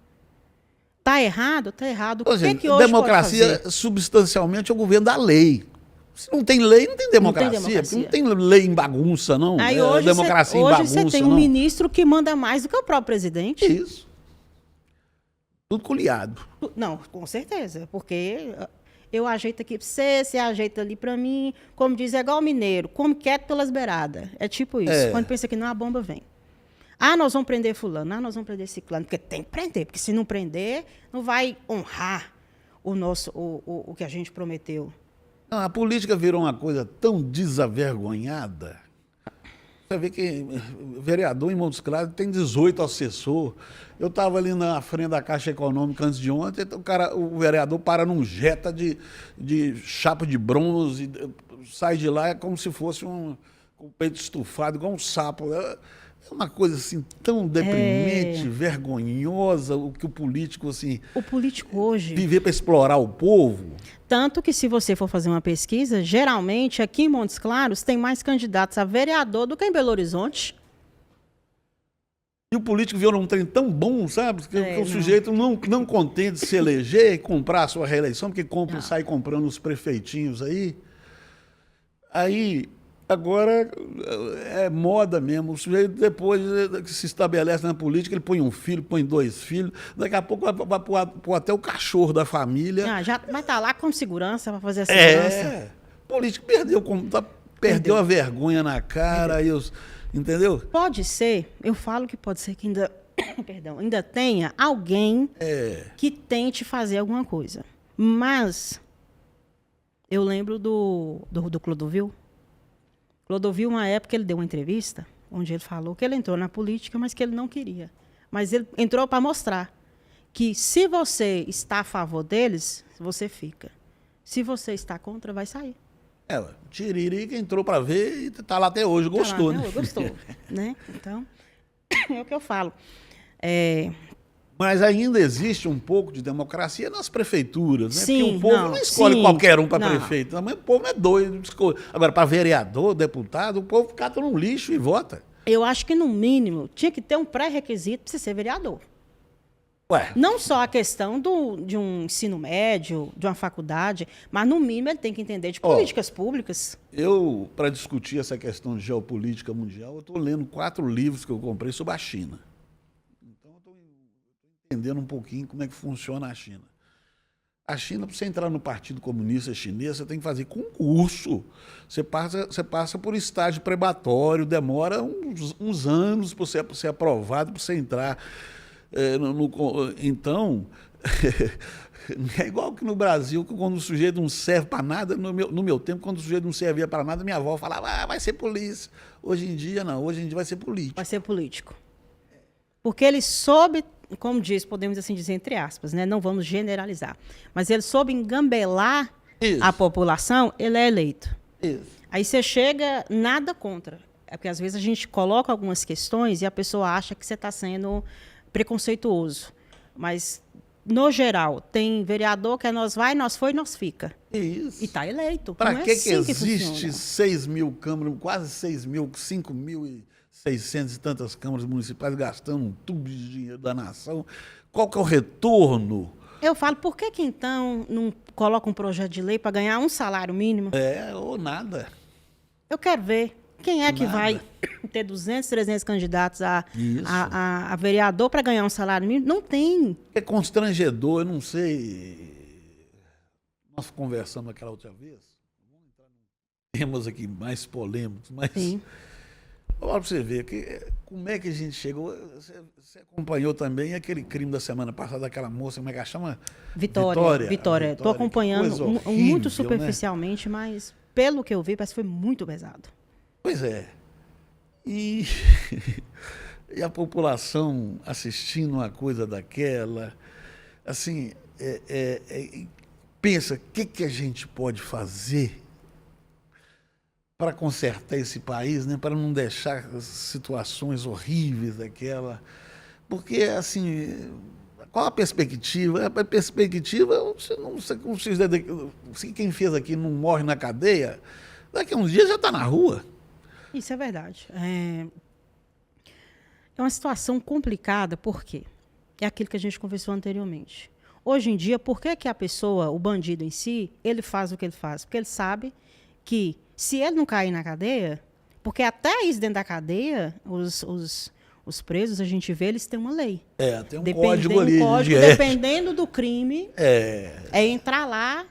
Tá errado? Tá errado. O que que hoje democracia, pode fazer? Substancialmente, é o governo da lei. Se não tem lei, não tem democracia. Não tem lei em bagunça, não. Aí hoje democracia em bagunça, hoje você tem um ministro que manda mais do que o próprio presidente. Isso. Tudo coliado. Não, com certeza, porque eu ajeito aqui para você ajeita ali para mim. Como diz, é igual o mineiro, come quieto pelas beiradas. É tipo isso. Quando pensa que não, a bomba vem. Nós vamos prender fulano, nós vamos prender ciclano, porque tem que prender, porque se não prender, não vai honrar o que a gente prometeu. Não, a política virou uma coisa tão desavergonhada. Você vê que o vereador em Montes Claros tem 18 assessores. Eu estava ali na frente da Caixa Econômica antes de ontem, o vereador para num Jetta de chapa de bronze, sai de lá como se fosse com o peito estufado, igual um sapo. É uma coisa assim tão deprimente, vergonhosa, o que o político assim. O político hoje viver para explorar o povo. Tanto que, se você for fazer uma pesquisa, geralmente aqui em Montes Claros tem mais candidatos a vereador do que em Belo Horizonte. E o político virou um trem tão bom, sabe? Que o sujeito não contente de se eleger e comprar a sua reeleição, porque sai comprando os prefeitinhos aí. Aí, agora, é moda mesmo. O sujeito, depois que se estabelece na política, ele põe um filho, põe 2 filhos. Daqui a pouco vai pôr até o cachorro da família. Já vai estar lá com segurança para fazer a segurança. O político perdeu a vergonha na cara. Entendeu? Pode ser, eu falo que pode ser que ainda tenha alguém que tente fazer alguma coisa. Mas eu lembro do Clodovil. Clodovil, uma época, ele deu uma entrevista onde ele falou que ele entrou na política, mas que ele não queria. Mas ele entrou para mostrar que, se você está a favor deles, você fica. Se você está contra, vai sair. O Tiririca entrou para ver e está lá até hoje. Gostou, né? Gostou, né? Então, é o que eu falo. Mas ainda existe um pouco de democracia nas prefeituras, né? Sim, porque o povo não escolhe qualquer um para prefeito. Mas o povo é doido. Agora, para vereador, deputado, o povo cata no lixo e vota. Eu acho que, no mínimo, tinha que ter um pré-requisito para você ser vereador. Ué. Não só a questão de um ensino médio, de uma faculdade, mas, no mínimo, ele tem que entender de políticas públicas. Para discutir essa questão de geopolítica mundial, eu estou lendo 4 livros que eu comprei sobre a China. Então, eu estou entendendo um pouquinho como é que funciona a China. A China, para você entrar no Partido Comunista Chinês, você tem que fazer concurso. Você passa por estágio prebatório, demora uns anos para você ser aprovado, para você entrar. Então, é igual que no Brasil, que quando o sujeito não serve para nada, no meu tempo, quando o sujeito não servia para nada, minha avó falava, vai ser polícia. Hoje em dia, não, hoje em dia vai ser político. Vai ser político. Porque ele soube, como diz, podemos assim dizer entre aspas, né? Não vamos generalizar, mas ele soube engambelar a população, ele é eleito. Isso. Aí você chega, nada contra. É porque às vezes a gente coloca algumas questões e a pessoa acha que você está sendo preconceituoso. Mas, no geral, tem vereador que é nós vai, nós foi, nós fica. Isso. E está eleito. Para que existe 6 mil câmaras, quase 6 mil, 5.600 e tantas câmaras municipais gastando um tubo de dinheiro da nação? Qual que é o retorno? Eu falo, por que então não coloca um projeto de lei para ganhar um salário mínimo? Ou nada. Eu quero ver. Quem é que vai ter 200, 300 candidatos a vereador para ganhar um salário mínimo? Não tem. É constrangedor, eu não sei. Nós conversamos aquela outra vez. Vamos entrar em temas aqui mais polêmicos, mas Sim. Olha para você ver como é que a gente chegou. Você acompanhou também aquele crime da semana passada, daquela moça, como é que ela chama? Vitória. Estou acompanhando horrível, muito superficialmente, né? Mas pelo que eu vi, parece que foi muito pesado. Pois é. E, e a população assistindo uma coisa daquela, assim, pensa, o que a gente pode fazer para consertar esse país, né? Para não deixar situações horríveis daquela. Porque, assim, qual a perspectiva? A perspectiva, se quem fez aqui não morre na cadeia, daqui a uns dias já está na rua. Isso é verdade. É uma situação complicada, por quê? É aquilo que a gente conversou anteriormente. Hoje em dia, por que a pessoa, o bandido em si, ele faz o que ele faz? Porque ele sabe que, se ele não cair na cadeia, porque até isso dentro da cadeia, os presos, a gente vê, eles têm uma lei. Tem um código ali. Dependendo do crime, é entrar lá,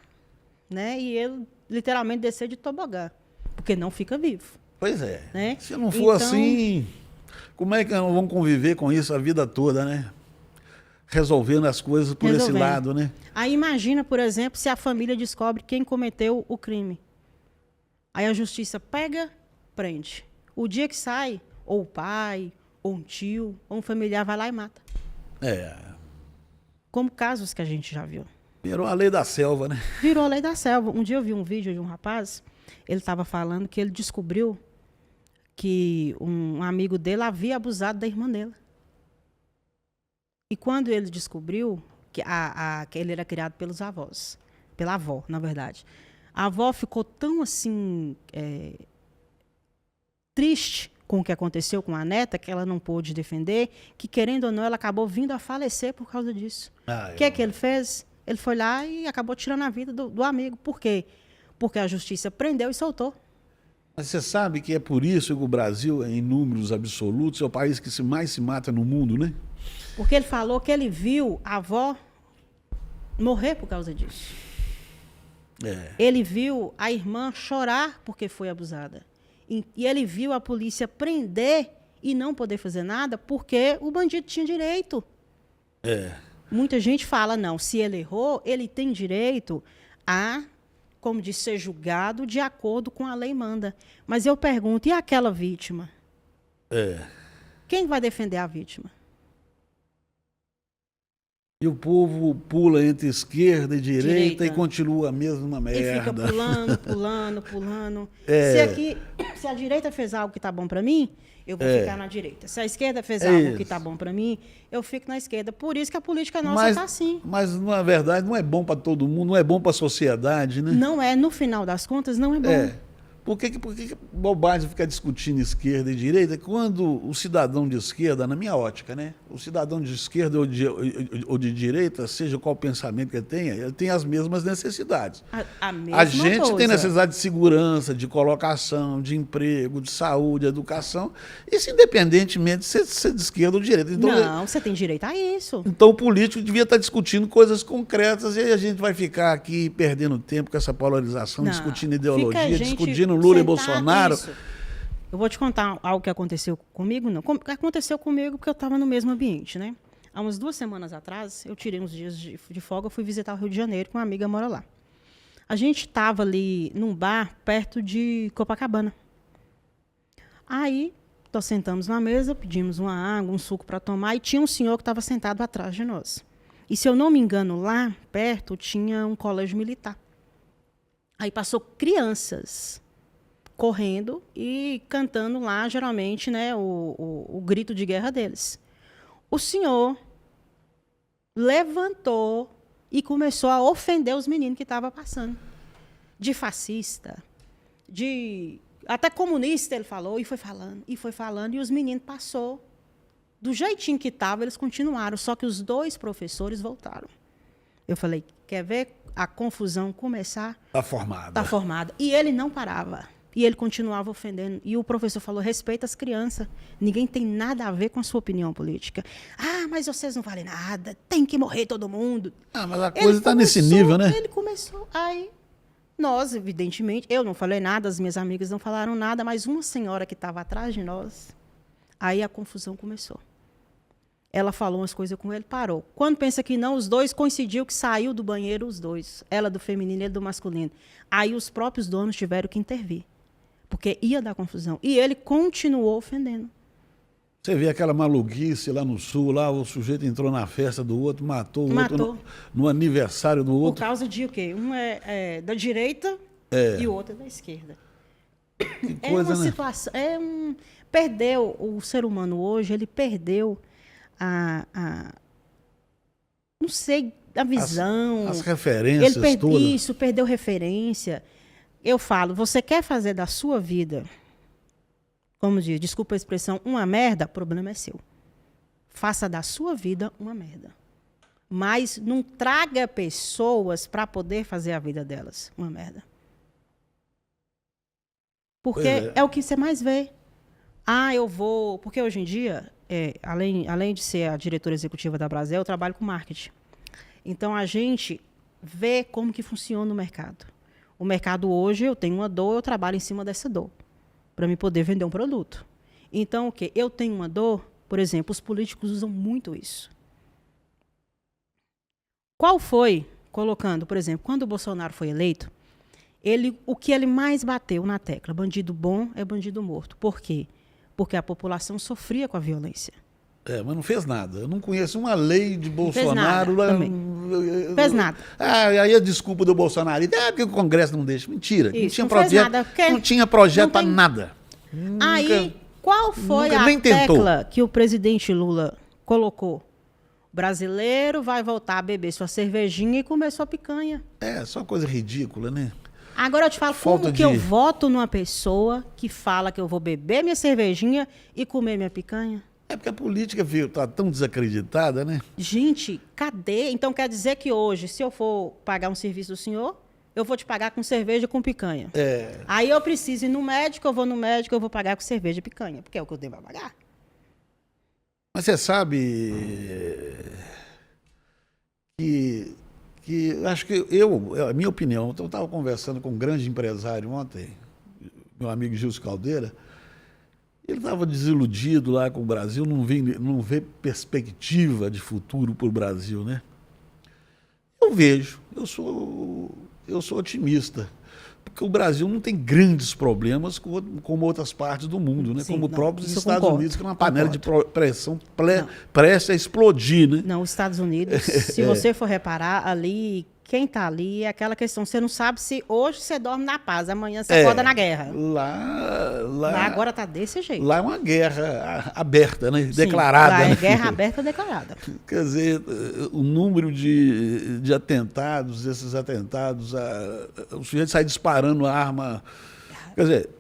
né, e ele literalmente descer de tobogã, porque não fica vivo. Pois é. Né? Se não for assim, como é que nós vamos conviver com isso a vida toda, né? Resolvendo as coisas por esse lado, né? Aí imagina, por exemplo, se a família descobre quem cometeu o crime. Aí a justiça pega, prende. O dia que sai, ou o pai, ou um tio, ou um familiar vai lá e mata. Como casos que a gente já viu. Virou a lei da selva, né? Virou a lei da selva. Um dia eu vi um vídeo de um rapaz, ele estava falando que ele descobriu que um amigo dele havia abusado da irmã dele. E quando ele descobriu que ele era criado pelos avós, pela avó, na verdade, a avó ficou tão assim triste com o que aconteceu com a neta, que ela não pôde defender, que, querendo ou não, ela acabou vindo a falecer por causa disso. O que é que ele fez? Ele foi lá e acabou tirando a vida do amigo. Por quê? Porque a justiça prendeu e soltou. Mas você sabe que é por isso que o Brasil, em números absolutos, é o país que mais se mata no mundo, né? Porque ele falou que ele viu a avó morrer por causa disso. Ele viu a irmã chorar porque foi abusada. E ele viu a polícia prender e não poder fazer nada porque o bandido tinha direito. Muita gente fala, não, se ele errou, ele tem direito a, como diz, ser julgado de acordo com a lei manda. Mas eu pergunto, e aquela vítima? Quem vai defender a vítima? E o povo pula entre esquerda e direita e continua a mesma merda. E fica pulando. Se a direita fez algo que está bom para mim, eu vou ficar na direita. Se a esquerda fez algo que está bom para mim, eu fico na esquerda. Por isso que a política nossa está assim. Mas, na verdade, não é bom para todo mundo, não é bom para a sociedade, né? Não é, no final das contas, não é bom. Por que bobagem ficar discutindo esquerda e direita quando o cidadão de esquerda, na minha ótica, né? O cidadão de esquerda ou de direita, seja qual pensamento que ele tem as mesmas necessidades. A gente coisa. tem necessidade de segurança, de colocação, de emprego, de saúde, de educação, isso independentemente de ser de esquerda ou de direita. Então, não, você tem direito a isso. Então o político devia estar discutindo coisas concretas e aí a gente vai ficar aqui perdendo tempo com essa polarização, discutindo ideologia, discutindo Lula e Bolsonaro. Isso. Eu vou te contar algo que aconteceu comigo, não. Aconteceu comigo porque eu estava no mesmo ambiente, né? Há umas 2 semanas atrás, eu tirei uns dias de folga, fui visitar o Rio de Janeiro com uma amiga que mora lá. A gente estava ali num bar perto de Copacabana. Aí, nós sentamos na mesa, pedimos uma água, um suco para tomar, e tinha um senhor que estava sentado atrás de nós. E, se eu não me engano, lá perto tinha um colégio militar. Aí passou crianças correndo e cantando lá, geralmente, né, o grito de guerra deles. O senhor levantou e começou a ofender os meninos que estavam passando. De fascista, de até comunista, ele falou, e foi falando, e os meninos passou. Do jeitinho que estava, eles continuaram, só que os 2 professores voltaram. Eu falei, quer ver a confusão começar? Está formada. Está formada. E ele não parava. E ele continuava ofendendo. E o professor falou, respeita as crianças. Ninguém tem nada a ver com a sua opinião política. Ah, mas vocês não valem nada. Tem que morrer todo mundo. Mas a coisa está nesse nível, né? Ele começou. Aí Nós, evidentemente, eu não falei nada, as minhas amigas não falaram nada, mas uma senhora que estava atrás de nós, aí a confusão começou. Ela falou umas coisas com ele, parou. Quando pensa que não, os dois coincidiu que saiu do banheiro os dois. Ela do feminino e ele do masculino. Aí os próprios donos tiveram que intervir, porque ia dar confusão. E ele continuou ofendendo. Você vê aquela maluquice lá no sul, lá o sujeito entrou na festa do outro, matou o outro no aniversário do outro. Por causa de o quê? Um é da direita e o outro é da esquerda. Que coisa, é uma né? situação... Perdeu, o ser humano hoje, ele perdeu não sei, a visão. As referências todas. Isso, perdeu referência. Eu falo, você quer fazer da sua vida, como diz, desculpa a expressão, uma merda, o problema é seu. Faça da sua vida uma merda. Mas não traga pessoas para poder fazer a vida delas uma merda. Porque é o que você mais vê. Eu vou... Porque hoje em dia, além de ser a diretora executiva da Brasel, eu trabalho com marketing. Então, a gente vê como que funciona o mercado. O mercado hoje, eu tenho uma dor, eu trabalho em cima dessa dor, para me poder vender um produto. Então, o quê? Eu tenho uma dor, por exemplo, os políticos usam muito isso. Qual foi, colocando, por exemplo, quando o Bolsonaro foi eleito, o que ele mais bateu na tecla, bandido bom é bandido morto. Por quê? Porque a população sofria com a violência. Mas não fez nada. Eu não conheço uma lei de Bolsonaro. Não fez nada. Aí a desculpa do Bolsonaro é porque o Congresso não deixa. Mentira. Isso, não tinha não projeto. Não tinha projeto para nada. Aí, qual foi a tecla que o presidente Lula colocou? O brasileiro vai voltar a beber sua cervejinha e comer sua picanha. Só coisa ridícula, né? Agora eu te falo, como que eu voto numa pessoa que fala que eu vou beber minha cervejinha e comer minha picanha? Porque a política está tão desacreditada, né? Gente, cadê? Então quer dizer que hoje, se eu for pagar um serviço do senhor, eu vou te pagar com cerveja e com picanha. Aí eu preciso ir no médico, eu vou no médico, eu vou pagar com cerveja e picanha, porque é o que eu devo pagar. Mas você sabe que acho que a minha opinião, eu estava conversando com um grande empresário ontem, meu amigo Gilson Caldeira, ele estava desiludido lá com o Brasil, não vê perspectiva de futuro para o Brasil, né? Eu vejo, eu sou otimista, porque o Brasil não tem grandes problemas como outras partes do mundo, né? Sim, como os próprios Estados Unidos, que é uma panela de pressão prestes a explodir, né? Não, os Estados Unidos, se você for reparar ali, quem está ali é aquela questão, você não sabe se hoje você dorme na paz, amanhã você acorda na guerra. Lá agora está desse jeito. Lá é uma guerra aberta, né? Declarada. Lá é né? guerra aberta declarada. Quer dizer, o número de atentados, esses atentados, o sujeito sai disparando a arma. Quer dizer,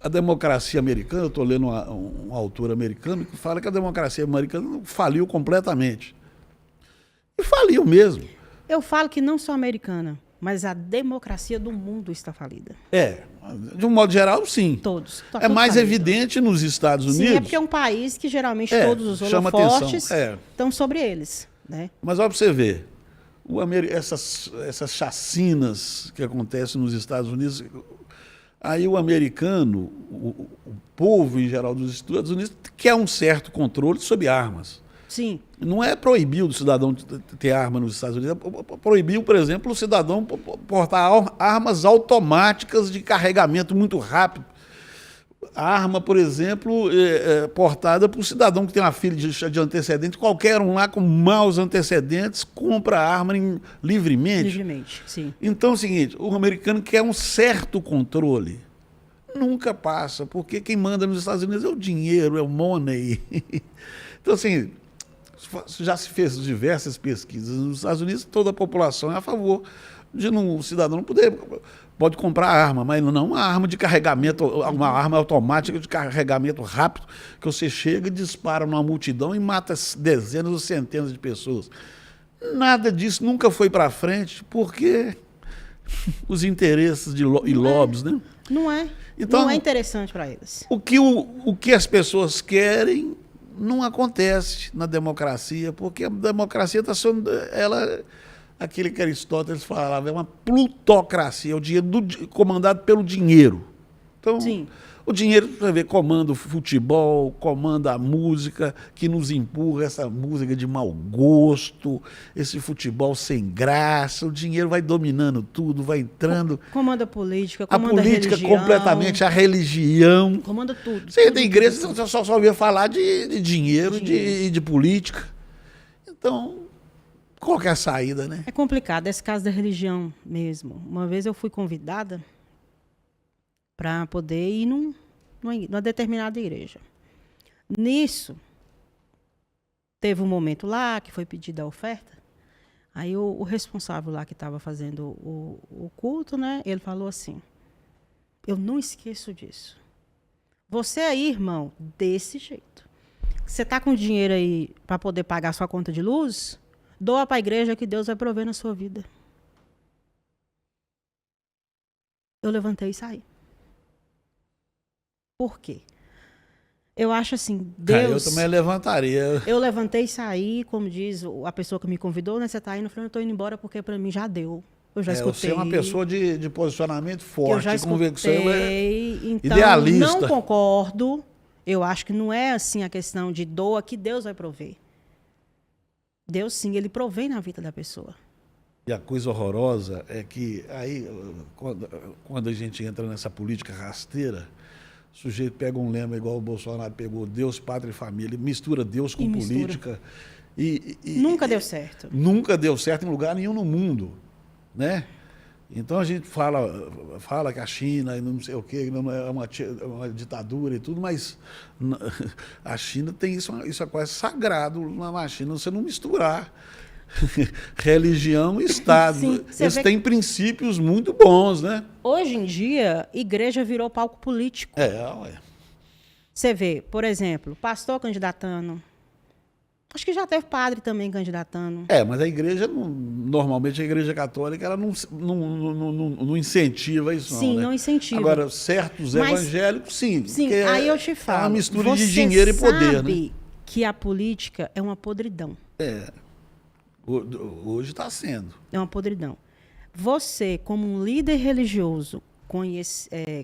a democracia americana, eu estou lendo um autor americano que fala que a democracia americana faliu completamente. E faliu mesmo. Eu falo que não só a americana, mas a democracia do mundo está falida. De um modo geral, sim. Todos. É mais evidente nos Estados Unidos. Sim, é porque é um país que geralmente todos os holofortes estão sobre eles. Né? Mas olha para você ver, essas chacinas que acontecem nos Estados Unidos, aí o americano, o povo em geral dos Estados Unidos, quer um certo controle sobre armas. Sim. Não é proibir o cidadão ter arma nos Estados Unidos, proibiu, por exemplo, o cidadão portar armas automáticas de carregamento muito rápido. A arma, por exemplo, portada por um cidadão que tem uma filha de antecedentes, qualquer um lá com maus antecedentes compra a arma livremente. Livremente, sim. Então é o seguinte, o americano quer um certo controle. Nunca passa, porque quem manda nos Estados Unidos é o dinheiro, é o money. Então, assim, já se fez diversas pesquisas. Nos Estados Unidos, toda a população é a favor de o cidadão pode comprar arma, mas não uma arma de carregamento, uma arma automática de carregamento rápido, que você chega e dispara numa multidão e mata dezenas ou centenas de pessoas. Nada disso nunca foi para frente, porque os interesses e lobbies, né? Não é. Então, não é interessante para eles. O que as pessoas querem não acontece na democracia, porque a democracia está sendo, aquele que Aristóteles falava, é uma plutocracia, é o dinheiro comandado pelo dinheiro. Então, Sim. o dinheiro, você vê, comanda o futebol, comanda a música, que nos empurra essa música de mau gosto, esse futebol sem graça, o dinheiro vai dominando tudo, vai entrando. Comanda a política, A comanda a política religião. completamente, a religião. Comanda tudo. Você tudo, tem igreja, tudo, tudo. você só ouvia falar de dinheiro e de política. Então, qual que é a saída, né? É complicado, esse caso da religião mesmo. Uma vez eu fui convidada para poder ir numa determinada igreja. Nisso, teve um momento lá que foi pedida a oferta. Aí o responsável lá que estava fazendo o culto, né? Ele falou assim, eu não esqueço disso. Você aí, irmão, desse jeito. Você está com dinheiro aí para poder pagar sua conta de luz? Doa para a igreja que Deus vai prover na sua vida. Eu levantei e saí. Por quê? Eu acho assim, Deus... Eu também levantaria. Eu levantei e saí, como diz a pessoa que me convidou, né? Você está indo, eu falei, eu estou indo embora porque para mim já deu. Eu já escutei. Você é uma pessoa de posicionamento forte, eu já escutei, convicção, então idealista. Não concordo. Eu acho que não é assim a questão de doa que Deus vai prover. Deus, sim, ele provém na vida da pessoa. E a coisa horrorosa é que aí, quando a gente entra nessa política rasteira, o sujeito pega um lema igual o Bolsonaro pegou, Deus, pátria e família, ele mistura Deus com política. Nunca deu certo. Nunca deu certo em lugar nenhum no mundo, né? Então a gente fala que a China não sei o quê, não é uma ditadura e tudo, mas a China tem isso é quase sagrado na China, você não misturar religião e Estado. Sim, eles têm princípios muito bons, né? Hoje em dia, igreja virou palco político. Ué. Você vê, por exemplo, pastor candidatando. Acho que já teve padre também candidatando. Mas a igreja, normalmente a igreja católica, ela não incentiva isso, sim, não, né? não incentiva. Agora, certos evangélicos, sim. Sim, aí eu te falo. É uma mistura de dinheiro e poder, né? Você sabe que a política é uma podridão. Hoje está sendo. É uma podridão. Você, como um líder religioso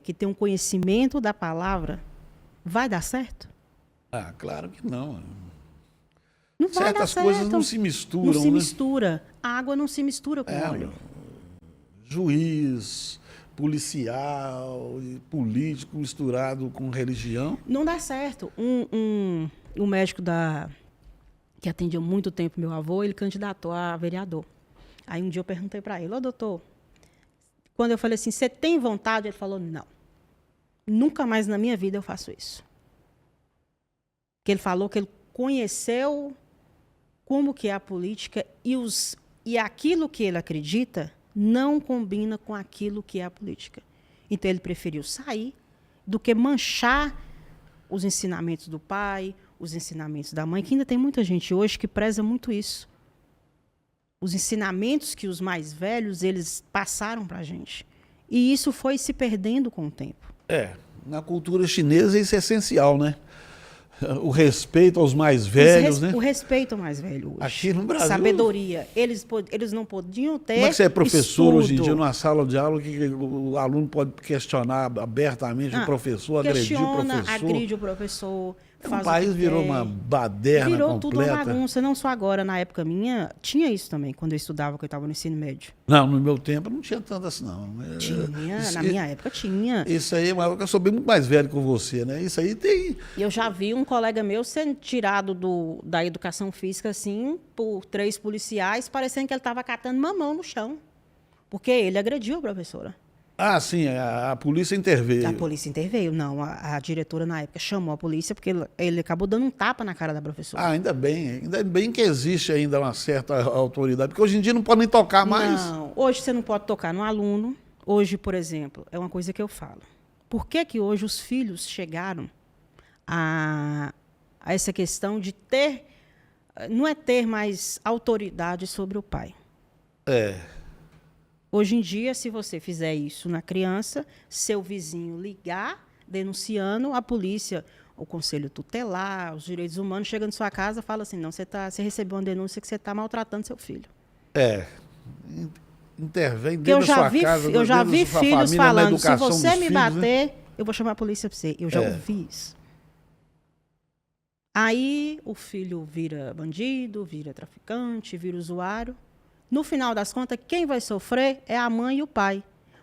que tem um conhecimento da palavra, vai dar certo? Claro que não. Não vai dar certo. Certas coisas não se misturam, Não se né? mistura. A água não se mistura com óleo. Juiz, policial, político misturado com religião. Não dá certo. Um médico que atendia muito tempo meu avô, ele candidatou a vereador. Aí um dia eu perguntei para ele, doutor, quando eu falei assim, você tem vontade? Ele falou, não. Nunca mais na minha vida eu faço isso. Porque ele falou que ele conheceu como que é a política e aquilo que ele acredita não combina com aquilo que é a política. Então ele preferiu sair do que manchar os ensinamentos do pai, os ensinamentos da mãe, que ainda tem muita gente hoje que preza muito isso. Os ensinamentos que os mais velhos, eles passaram para a gente. E isso foi se perdendo com o tempo. Na cultura chinesa isso é essencial, né? O respeito aos mais velhos, né? O respeito ao mais velho hoje. Aqui no Brasil... Sabedoria. Eles não podiam ter Como é que você é professor estudo. hoje em dia, numa sala de aula, que o aluno pode questionar abertamente o professor, agredir o professor? Agride o professor. O país virou uma baderna virou completa. Tudo uma bagunça, não só agora. Na época minha, tinha isso também, quando eu estudava, que eu estava no ensino médio. Não, no meu tempo não tinha tanto assim, não. Na minha época tinha. Isso aí, eu sou bem muito mais velho que você, né? Isso aí tem... Eu já vi um colega meu sendo tirado da educação física, assim, por 3 policiais, parecendo que ele estava catando mamão no chão. Porque ele agrediu a professora. Sim, a polícia interveio. A polícia interveio. Não, a diretora na época chamou a polícia porque ele acabou dando um tapa na cara da professora. Ainda bem que existe ainda uma certa autoridade, porque hoje em dia não pode nem tocar mais. Não, hoje você não pode tocar no aluno. Hoje, por exemplo, é uma coisa que eu falo. Por que hoje os filhos chegaram a essa questão de não é ter mais autoridade sobre o pai? Hoje em dia, se você fizer isso na criança, seu vizinho ligar, denunciando, a polícia, o conselho tutelar, os direitos humanos, chega na sua casa e fala assim, não, você recebeu uma denúncia que você está maltratando seu filho. intervém Porque eu dentro da já sua vi, casa, eu já dentro vi da sua filhos família, na falando, se educação você dos me filhos, bater, né? eu vou chamar a polícia para você. Eu já ouvi isso. Aí o filho vira bandido, vira traficante, vira usuário. No final das contas, quem vai sofrer é a mãe e o pai.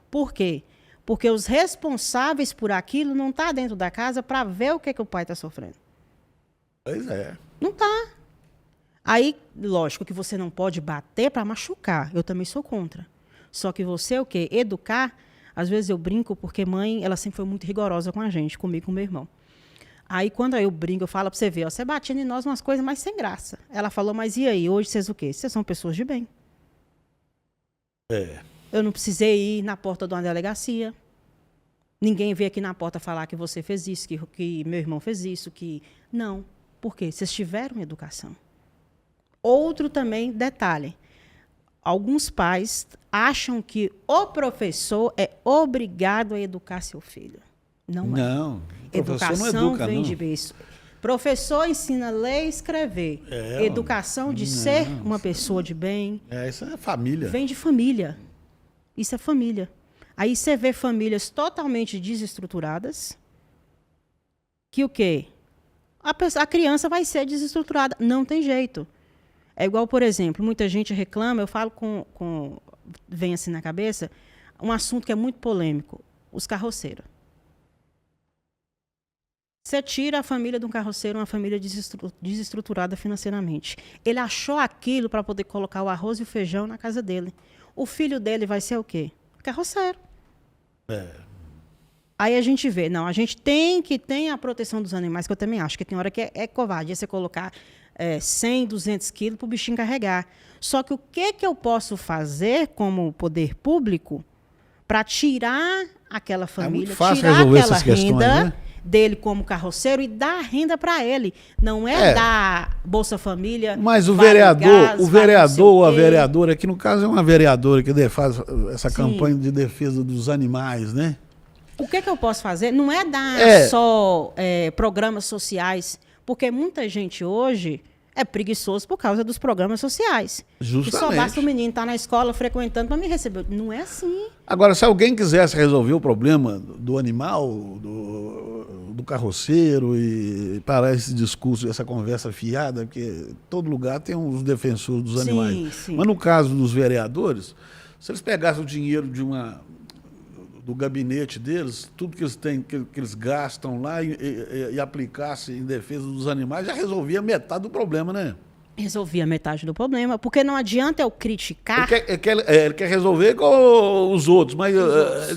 Por quê? Porque os responsáveis por aquilo não estão dentro da casa para ver o que o pai está sofrendo. Pois é. Não está. Aí, lógico que você não pode bater para machucar. Eu também sou contra. Só que você, o quê? Educar. Às vezes eu brinco, porque mãe, ela sempre foi muito rigorosa com a gente, comigo e com meu irmão. Aí, quando eu brinco, eu falo para você ver, ó, você batia em nós umas coisas mais sem graça. Ela falou, mas e aí? Hoje vocês o quê? Vocês são pessoas de bem. É. Eu não precisei ir na porta de uma delegacia. Ninguém veio aqui na porta falar que você fez isso, que meu irmão fez isso, que... Não. Por quê? Vocês tiveram educação. Outro também, detalhe. Alguns pais acham que o professor é obrigado a educar seu filho. Não é. Não, o professor Educação não educa, vem não. de berço. Professor ensina a ler e escrever. Educação de ser uma pessoa de bem. Isso é família. Vem de família. Isso é família. Aí você vê famílias totalmente desestruturadas. Que o quê? A criança vai ser desestruturada. Não tem jeito. É igual, por exemplo, muita gente reclama, eu falo vem assim na cabeça, um assunto que é muito polêmico, os carroceiros. Você tira a família de um carroceiro, uma família desestruturada financeiramente. Ele achou aquilo para poder colocar o arroz e o feijão na casa dele. O filho dele vai ser o quê? Carroceiro. Aí a gente vê, não, a gente tem que ter a proteção dos animais, que eu também acho que tem hora que é covarde você colocar 100, 200 quilos para o bichinho carregar. Só que o que eu posso fazer como poder público para tirar aquela família, tirar aquela renda dele como carroceiro e dar renda para ele. Não dar Bolsa Família. Mas o vereador ou a vereadora, que no caso é uma vereadora que faz essa campanha de defesa dos animais, né? O que eu posso fazer? Não é dar só programas sociais, porque muita gente hoje é preguiçoso por causa dos programas sociais. Justamente. Que só basta o menino estar na escola frequentando para me receber. Não é assim. Agora, se alguém quisesse resolver o problema do animal, do carroceiro, e parar esse discurso, essa conversa fiada, porque todo lugar tem uns defensores dos animais. Sim. Mas no caso dos vereadores, se eles pegassem o dinheiro do gabinete deles, tudo que eles têm, que eles gastam lá e aplicassem em defesa dos animais, já resolvia metade do problema, né? Resolvia metade do problema, porque não adianta eu criticar... Ele quer resolver com os outros, mas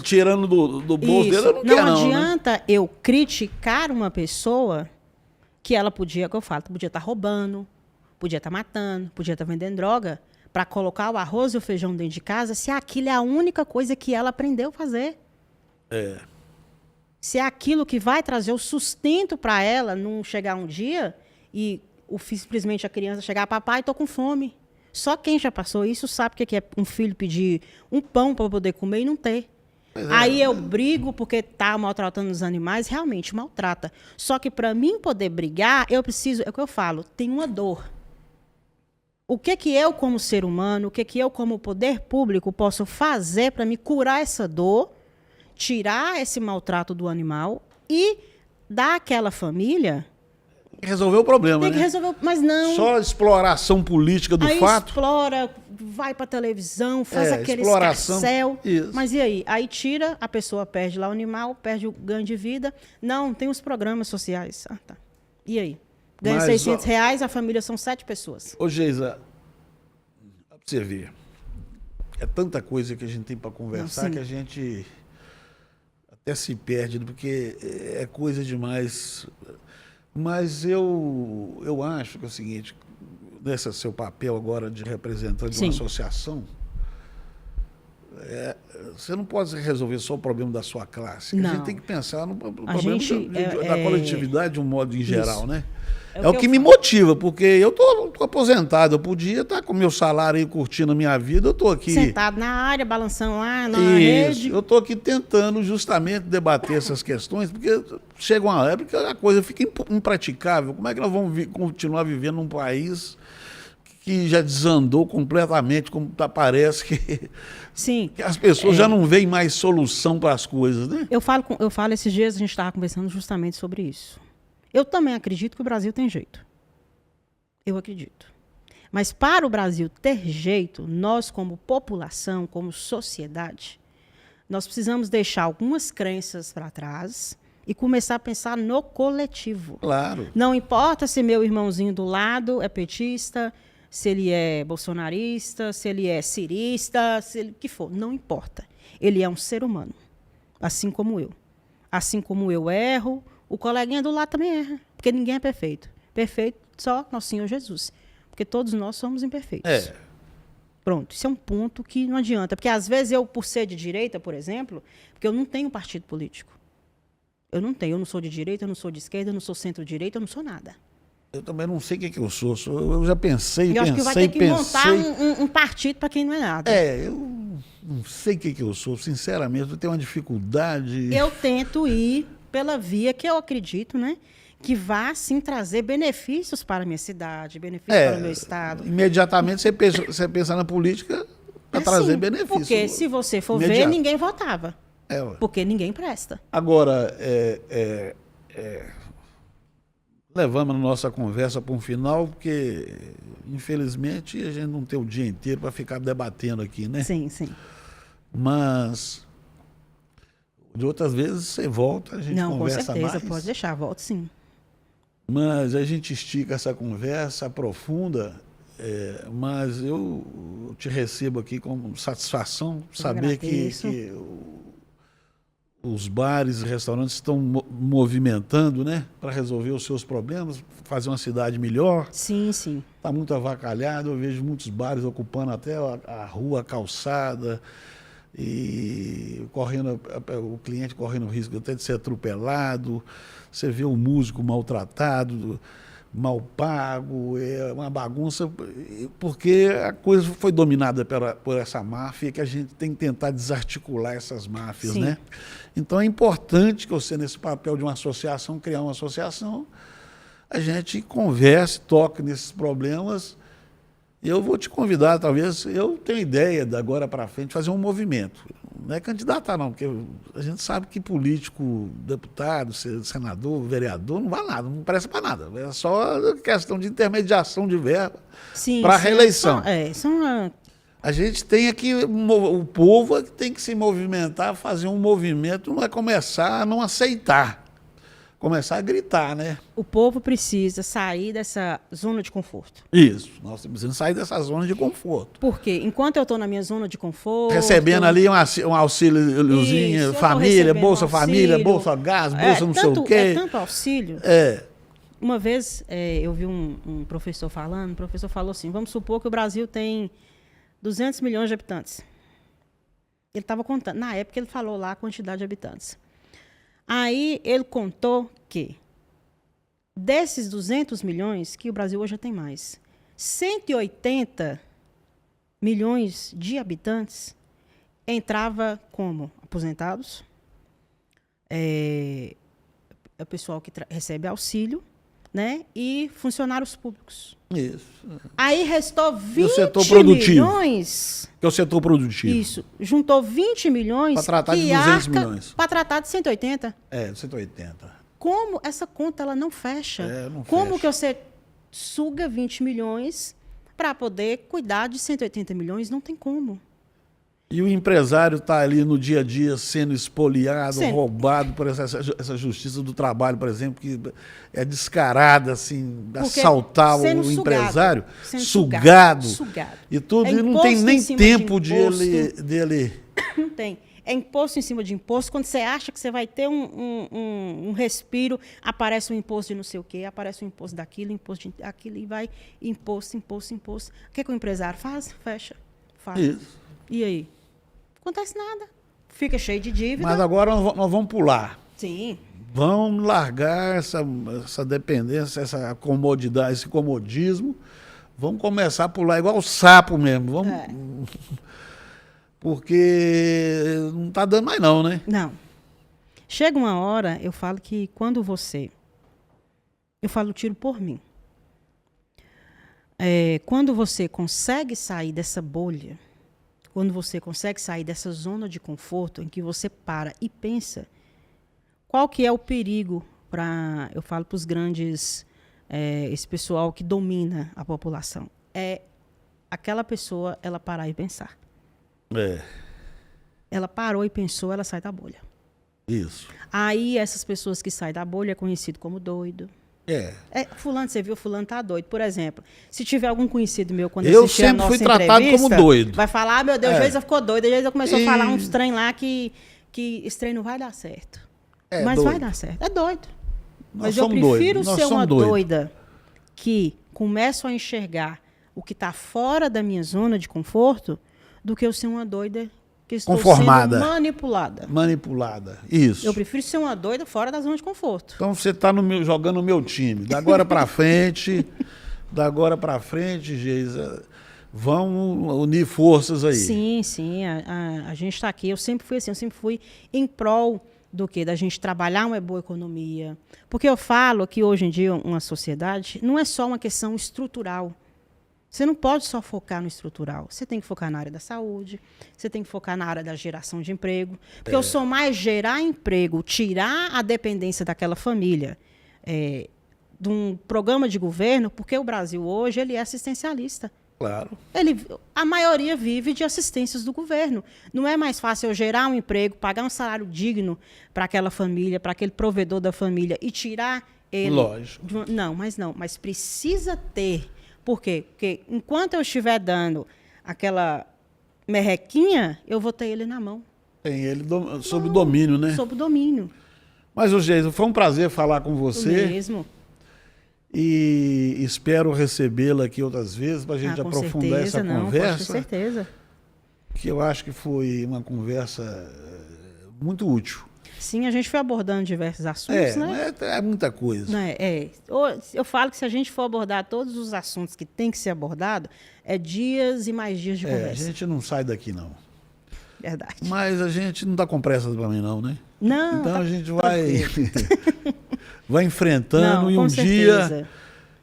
tirando do bolso dele, não quer não. Não adianta eu criticar uma pessoa que ela podia estar roubando, podia estar matando, podia estar vendendo droga, para colocar o arroz e o feijão dentro de casa, se aquilo é a única coisa que ela aprendeu a fazer. Se é aquilo que vai trazer o sustento para ela, não chegar um dia e simplesmente a criança chegar, papai, estou com fome. Só quem já passou isso sabe o que é um filho pedir um pão para poder comer e não ter. Aí eu brigo porque está maltratando os animais, realmente maltrata. Só que para mim poder brigar, eu preciso, é o que eu falo, tem uma dor. O que eu, como ser humano, o que eu, como poder público, posso fazer para me curar essa dor, tirar esse maltrato do animal e dar àquela família... Resolver o problema, Tem que resolver, mas não... Só exploração política do fato. Explora, vai para televisão, faz aquele escarcéu. Mas e aí? Aí tira, a pessoa perde lá o animal, perde o ganho de vida. Não, tem os programas sociais. Ah, tá. E aí? Ganha R$600, a família são 7 pessoas. Ô, Geisa, pra você ver, é tanta coisa que a gente tem para conversar que a gente até se perde, porque é coisa demais. Mas eu acho que é o seguinte, nesse seu papel agora de representante de uma associação, você não pode resolver só o problema da sua classe. A gente tem que pensar no problema da coletividade de um modo em geral, né? É o que me motiva, porque eu tô aposentado, eu podia estar com meu salário aí curtindo a minha vida, eu estou aqui... Sentado na área, balançando lá na rede. Eu estou aqui tentando justamente debater essas questões, porque chega uma época que a coisa fica impraticável. Como é que nós vamos continuar vivendo num país que já desandou completamente, como parece que, Sim. que as pessoas já não veem mais solução para as coisas, né? Eu falo esses dias, a gente estava conversando justamente sobre isso. Eu também acredito que o Brasil tem jeito. Eu acredito. Mas para o Brasil ter jeito, nós como população, como sociedade, nós precisamos deixar algumas crenças para trás e começar a pensar no coletivo. Claro. Não importa se meu irmãozinho do lado é petista, se ele é bolsonarista, se ele é cirista, se ele que for, não importa. Ele é um ser humano, assim como eu. Assim como eu erro, o coleguinha do lado também erra, porque ninguém é perfeito. Perfeito só nosso Senhor Jesus, porque todos nós somos imperfeitos. É. Pronto, isso é um ponto que não adianta, porque às vezes eu, por ser de direita, por exemplo, porque eu não tenho partido político. Eu não sou de direita, eu não sou de esquerda, eu não sou centro-direita, eu não sou nada. Eu também não sei o que eu sou. Eu já pensei, Eu acho que vai ter que montar um partido para quem não é nada. Eu não sei o que eu sou, sinceramente. Eu tenho uma dificuldade. Eu tento ir pela via que eu acredito, né? Que vá, sim, trazer benefícios para a minha cidade, benefícios para o meu estado. Imediatamente você pensa na política para trazer benefícios. Porque se você for ver, ninguém votava. Porque ninguém presta. Agora, levamos a nossa conversa para um final, porque, infelizmente, a gente não tem o dia inteiro para ficar debatendo aqui, né? Sim, sim. Mas, de outras vezes, você volta, a gente conversa mais. Não, com certeza, pode deixar, volto sim. Mas a gente estica essa conversa, aprofunda, mas eu te recebo aqui com satisfação, saber que os bares e restaurantes estão movimentando, né, para resolver os seus problemas, fazer uma cidade melhor. Sim, sim. Está muito avacalhado, eu vejo muitos bares ocupando até a rua, a calçada, e o cliente correndo o risco até de ser atropelado. Você vê o músico maltratado, mal pago, é uma bagunça, porque a coisa foi dominada por essa máfia, que a gente tem que tentar desarticular essas máfias, né? Então é importante que você, nesse papel de uma associação, criar uma associação, a gente converse, toque nesses problemas. Eu vou te convidar, talvez, eu tenho ideia, de agora para frente, fazer um movimento. Não é candidatar, não, porque a gente sabe que político, deputado, senador, vereador, não vai lá, não presta para nada. É só questão de intermediação de verba para a reeleição. A gente tem aqui, o povo tem que se movimentar, fazer um movimento, não é começar a não aceitar. Começar a gritar, né? O povo precisa sair dessa zona de conforto. Isso, nós precisamos sair dessa zona de conforto. Porque enquanto eu estou na minha zona de conforto... Recebendo ali um auxíliozinho, família, Bolsa Família, Bolsa Gás, Bolsa não sei o quê. É tanto auxílio. Uma vez eu vi um professor falando, o professor falou assim, vamos supor que o Brasil tem 200 milhões de habitantes. Ele estava contando, na época ele falou lá a quantidade de habitantes. Aí ele contou que desses 200 milhões, que o Brasil hoje já tem mais, 180 milhões de habitantes entrava como aposentados, o pessoal que recebe auxílio, né, e funcionários públicos. Isso. Aí restou 20 milhões... Que é o setor produtivo. Isso. Juntou 20 milhões... Para tratar de 200 milhões. Para tratar de 180. 180. Como essa conta ela não fecha? Não Como fecha. que você suga 20 milhões para poder cuidar de 180 milhões? Não tem como. E o empresário está ali no dia a dia sendo espoliado, roubado por essa justiça do trabalho, por exemplo, que é descarada, assim, assaltar o empresário, sugado. E tudo, e não tem nem tempo dele... Não tem. É imposto em cima de imposto. Quando você acha que você vai ter um respiro, aparece um imposto de não sei o quê, aparece um imposto daquilo, imposto de aquilo, e vai imposto. O que o empresário faz? Fecha. Faz. Isso. E aí? Não acontece nada. Fica cheio de dívida. Mas agora nós vamos pular. Sim. Vamos largar essa dependência, essa comodidade, esse comodismo. Vamos começar a pular igual o sapo mesmo. Vamos... Porque não está dando mais não, né? Não. Chega uma hora, eu falo que quando você... Eu falo tiro por mim. quando você consegue sair dessa bolha, quando você consegue sair dessa zona de conforto em que você para e pensa, qual que é o perigo eu falo para os grandes, esse pessoal que domina a população, é aquela pessoa, ela parar e pensar. Ela parou e pensou, ela sai da bolha. Isso. Aí essas pessoas que saem da bolha é conhecido como doido. Fulano, você viu, fulano tá doido. Por exemplo, se tiver algum conhecido meu quando eu assistir a nossa sempre fui tratado como doido. Vai falar, meu Deus, Geisa ficou doida. A Geisa começou a falar uns trem lá que esse trem não vai dar certo. Mas doido. Vai dar certo. É doido. Mas eu prefiro ser uma doida que começo a enxergar o que está fora da minha zona de conforto do que eu ser uma doida que estou conformada, sendo manipulada. Manipulada, isso. Eu prefiro ser uma doida fora da zona de conforto. Então você está jogando no meu time. Da agora para frente, Geisa, vamos unir forças aí. Sim. A gente está aqui. Eu sempre fui assim, eu sempre fui em prol do quê? Da gente trabalhar uma boa economia. Porque eu falo que hoje em dia uma sociedade não é só uma questão estrutural. Você não pode só focar no estrutural. Você tem que focar na área da saúde, você tem que focar na área da geração de emprego. Porque eu sou mais gerar emprego, tirar a dependência daquela família de um programa de governo, porque o Brasil hoje ele é assistencialista. Claro. A maioria vive de assistências do governo. Não é mais fácil eu gerar um emprego, pagar um salário digno para aquela família, para aquele provedor da família e tirar ele... Lógico. Mas precisa ter. Por quê? Porque enquanto eu estiver dando aquela merrequinha, eu vou ter ele na mão. Tem ele sob domínio, né? Sob domínio. Mas, Geisa, foi um prazer falar com você. O mesmo. E espero recebê-la aqui outras vezes para a gente aprofundar essa conversa. Com certeza. Que eu acho que foi uma conversa muito útil. Sim, a gente foi abordando diversos assuntos, né? É muita coisa. Eu falo que se a gente for abordar todos os assuntos que tem que ser abordado, é dias e mais dias de conversa. A gente não sai daqui, não. Verdade. Mas a gente não dá com pressa para mim, não, né? Não. Então a gente vai enfrentando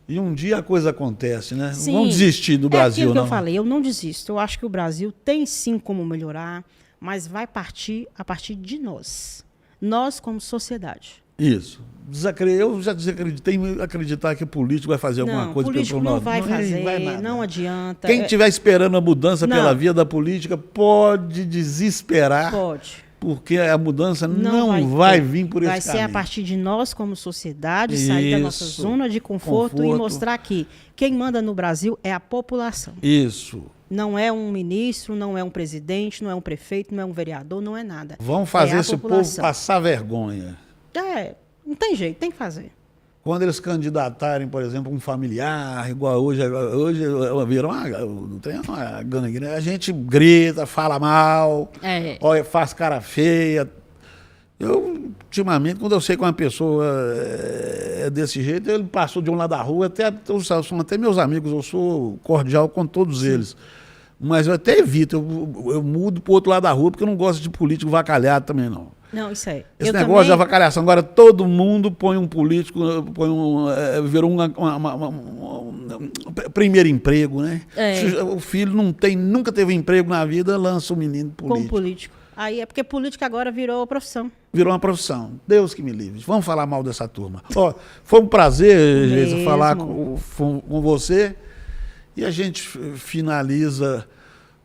e um dia a coisa acontece, né? Sim, não vamos desistir do Brasil, não. Eu falei, eu não desisto. Eu acho que o Brasil tem sim como melhorar, mas vai partir a partir de nós. Nós como sociedade. Isso. Eu já desacreditei em acreditar que o político vai fazer alguma coisa pelo político não vai fazer, não adianta. Quem estiver esperando a mudança pela via da política pode desesperar. Pode. Porque a mudança não vai vir por esse caminho. Vai ser a partir de nós como sociedade, sair da nossa zona de conforto e mostrar que quem manda no Brasil é a população. Isso. Não é um ministro, não é um presidente, não é um prefeito, não é um vereador, não é nada. Vão fazer esse povo passar vergonha. Não tem jeito, tem que fazer. Quando eles candidatarem, por exemplo, um familiar, igual hoje virou uma gangue, né? A gente grita, fala mal, faz cara feia. Eu, ultimamente, quando eu sei que uma pessoa é desse jeito, ele passou de um lado da rua, são até meus amigos, eu sou cordial com todos eles. Mas eu até evito, eu mudo para o outro lado da rua, porque eu não gosto de político vacalhado também, não. Não, isso aí. Esse negócio de avacalhação, agora todo mundo põe um político, virou primeiro emprego, né? O filho nunca teve emprego na vida, lança o menino político. Como político. Aí é porque política agora virou profissão. Virou uma profissão. Deus que me livre. Vamos falar mal dessa turma. Foi um prazer, Geisa, falar com você. E a gente finaliza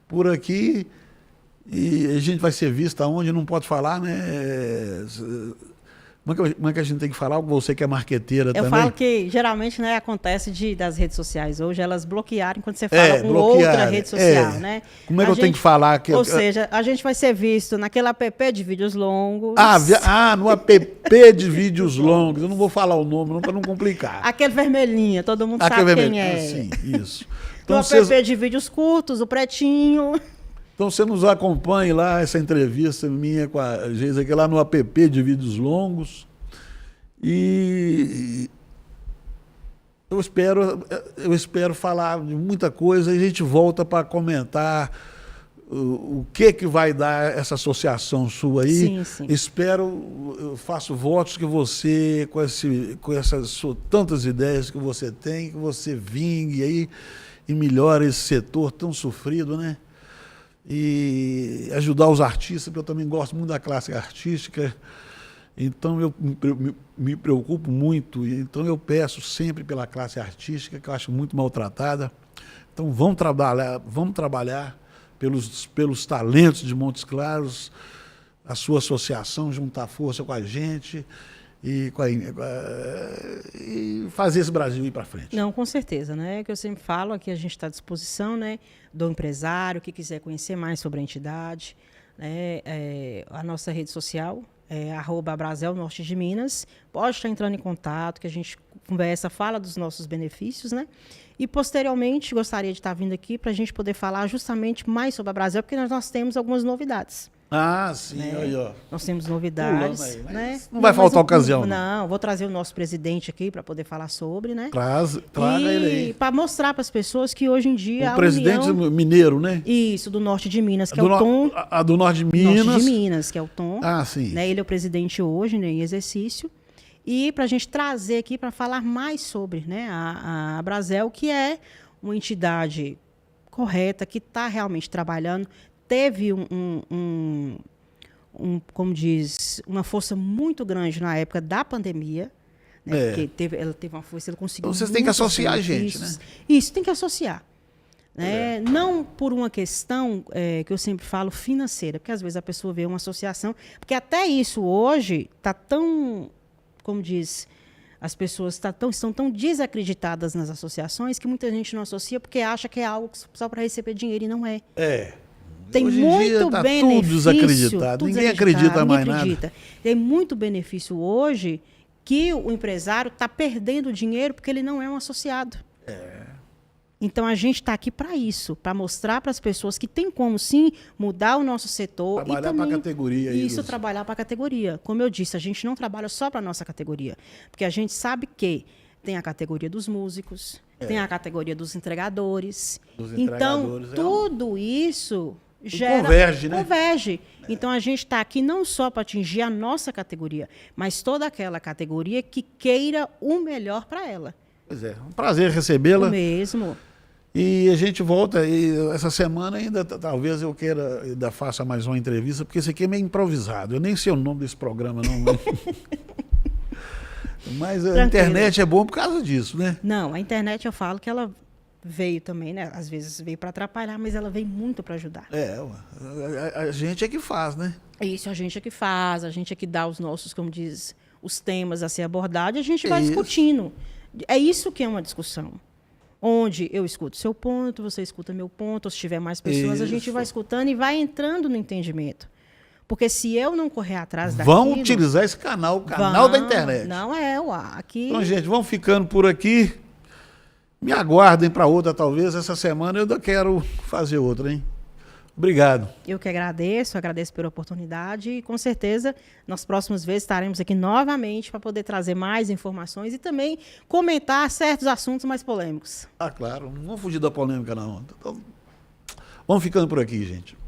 por aqui. E a gente vai ser visto aonde não pode falar, né? Como é que a gente tem que falar? Você que é marqueteira também. Eu falo que geralmente, né, acontece das redes sociais hoje, elas bloquearem quando você fala com outra rede social, né? Como é que eu tenho que falar? Ou seja, a gente vai ser visto naquele app de vídeos longos. No app de vídeos longos. Eu não vou falar o nome para não complicar. Aquele vermelhinho, todo mundo sabe quem é. Sim, isso. Então, no app de vídeos curtos, o pretinho. Então você nos acompanhe lá, essa entrevista minha com a Geisa aqui lá no app de vídeos longos. E eu espero falar de muita coisa e a gente volta para comentar o que vai dar essa associação sua aí. Sim, sim. Espero, eu faço votos que você, com essas tantas ideias que você tem, que você vingue aí e melhore esse setor tão sofrido, né? E ajudar os artistas, porque eu também gosto muito da classe artística. Então eu me preocupo muito, então eu peço sempre pela classe artística, que eu acho muito maltratada. Então vamos trabalhar pelos talentos de Montes Claros, a sua associação juntar força com a gente e fazer esse Brasil ir para frente. Não, com certeza, né? Que eu sempre falo, aqui a gente está à disposição, né, do empresário que quiser conhecer mais sobre a entidade, né, a nossa rede social é @Abrazel Norte de Minas. Pode estar entrando em contato, que a gente conversa, fala dos nossos benefícios, né? E, posteriormente, gostaria de estar vindo aqui para a gente poder falar justamente mais sobre a Abrazel, porque nós temos algumas novidades. Ah, sim, Né? aí, ó. Nós temos novidades. Aí, Né? Não vai faltar ocasião. Não, vou trazer o nosso presidente aqui para poder falar sobre, né? Traga ele aí. Para mostrar para as pessoas que hoje em dia O presidente mineiro, né? Isso, do Norte de Minas, que é o Tom. A do Norte de Minas. Norte de Minas, que é o Tom. Ah, sim. Né? Ele é o presidente hoje, né, em exercício. E para a gente trazer aqui para falar mais sobre, né, a Abrazel, que é uma entidade correta, que está realmente trabalhando. Teve como diz, uma força muito grande na época da pandemia, né? Porque ela teve uma força, ela conseguiu. Então vocês têm que associar a gente, né? Isso, tem que associar. Né? Não por uma questão que eu sempre falo financeira, porque às vezes a pessoa vê uma associação, porque até isso hoje está tão, como diz, as pessoas estão tão desacreditadas nas associações que muita gente não associa porque acha que é algo só para receber dinheiro e não é. Tem hoje em muito dia tá benefício. Tudo desacreditado. Ninguém acredita mais nada. Tem muito benefício hoje que o empresário está perdendo dinheiro porque ele não é um associado. Então a gente está aqui para isso, para mostrar para as pessoas que tem como sim mudar o nosso setor. Trabalhar para a categoria. Isso, trabalhar para a categoria. Como eu disse, a gente não trabalha só para a nossa categoria. Porque a gente sabe que tem a categoria dos músicos, tem a categoria dos entregadores. Então, tudo isso converge, né? Converge. Então, a gente está aqui não só para atingir a nossa categoria, mas toda aquela categoria que queira o melhor para ela. Pois é, um prazer recebê-la. O mesmo. E a gente volta, e essa semana ainda, talvez eu queira, ainda faça mais uma entrevista, porque esse aqui é meio improvisado. Eu nem sei o nome desse programa, não. Mas a internet é bom por causa disso, né? Não, a internet eu falo que ela veio também, né? Às vezes veio para atrapalhar, mas ela veio muito para ajudar. A gente é que faz, né? Isso, a gente é que faz, a gente é que dá os nossos, como diz, os temas a ser abordados, e a gente vai discutindo. É isso que é uma discussão. Onde eu escuto seu ponto, você escuta meu ponto, ou se tiver mais pessoas, a gente vai escutando e vai entrando no entendimento. Porque se eu não correr atrás daquilo... Vão utilizar esse canal, o canal da internet. Não aqui... Então, gente, vamos ficando por aqui. Me aguardem para outra, talvez. Essa semana eu ainda quero fazer outra, hein? Obrigado. Eu que agradeço pela oportunidade e, com certeza, nas próximas vezes estaremos aqui novamente para poder trazer mais informações e também comentar certos assuntos mais polêmicos. Ah, claro. Não vamos fugir da polêmica, não. Então, vamos ficando por aqui, gente.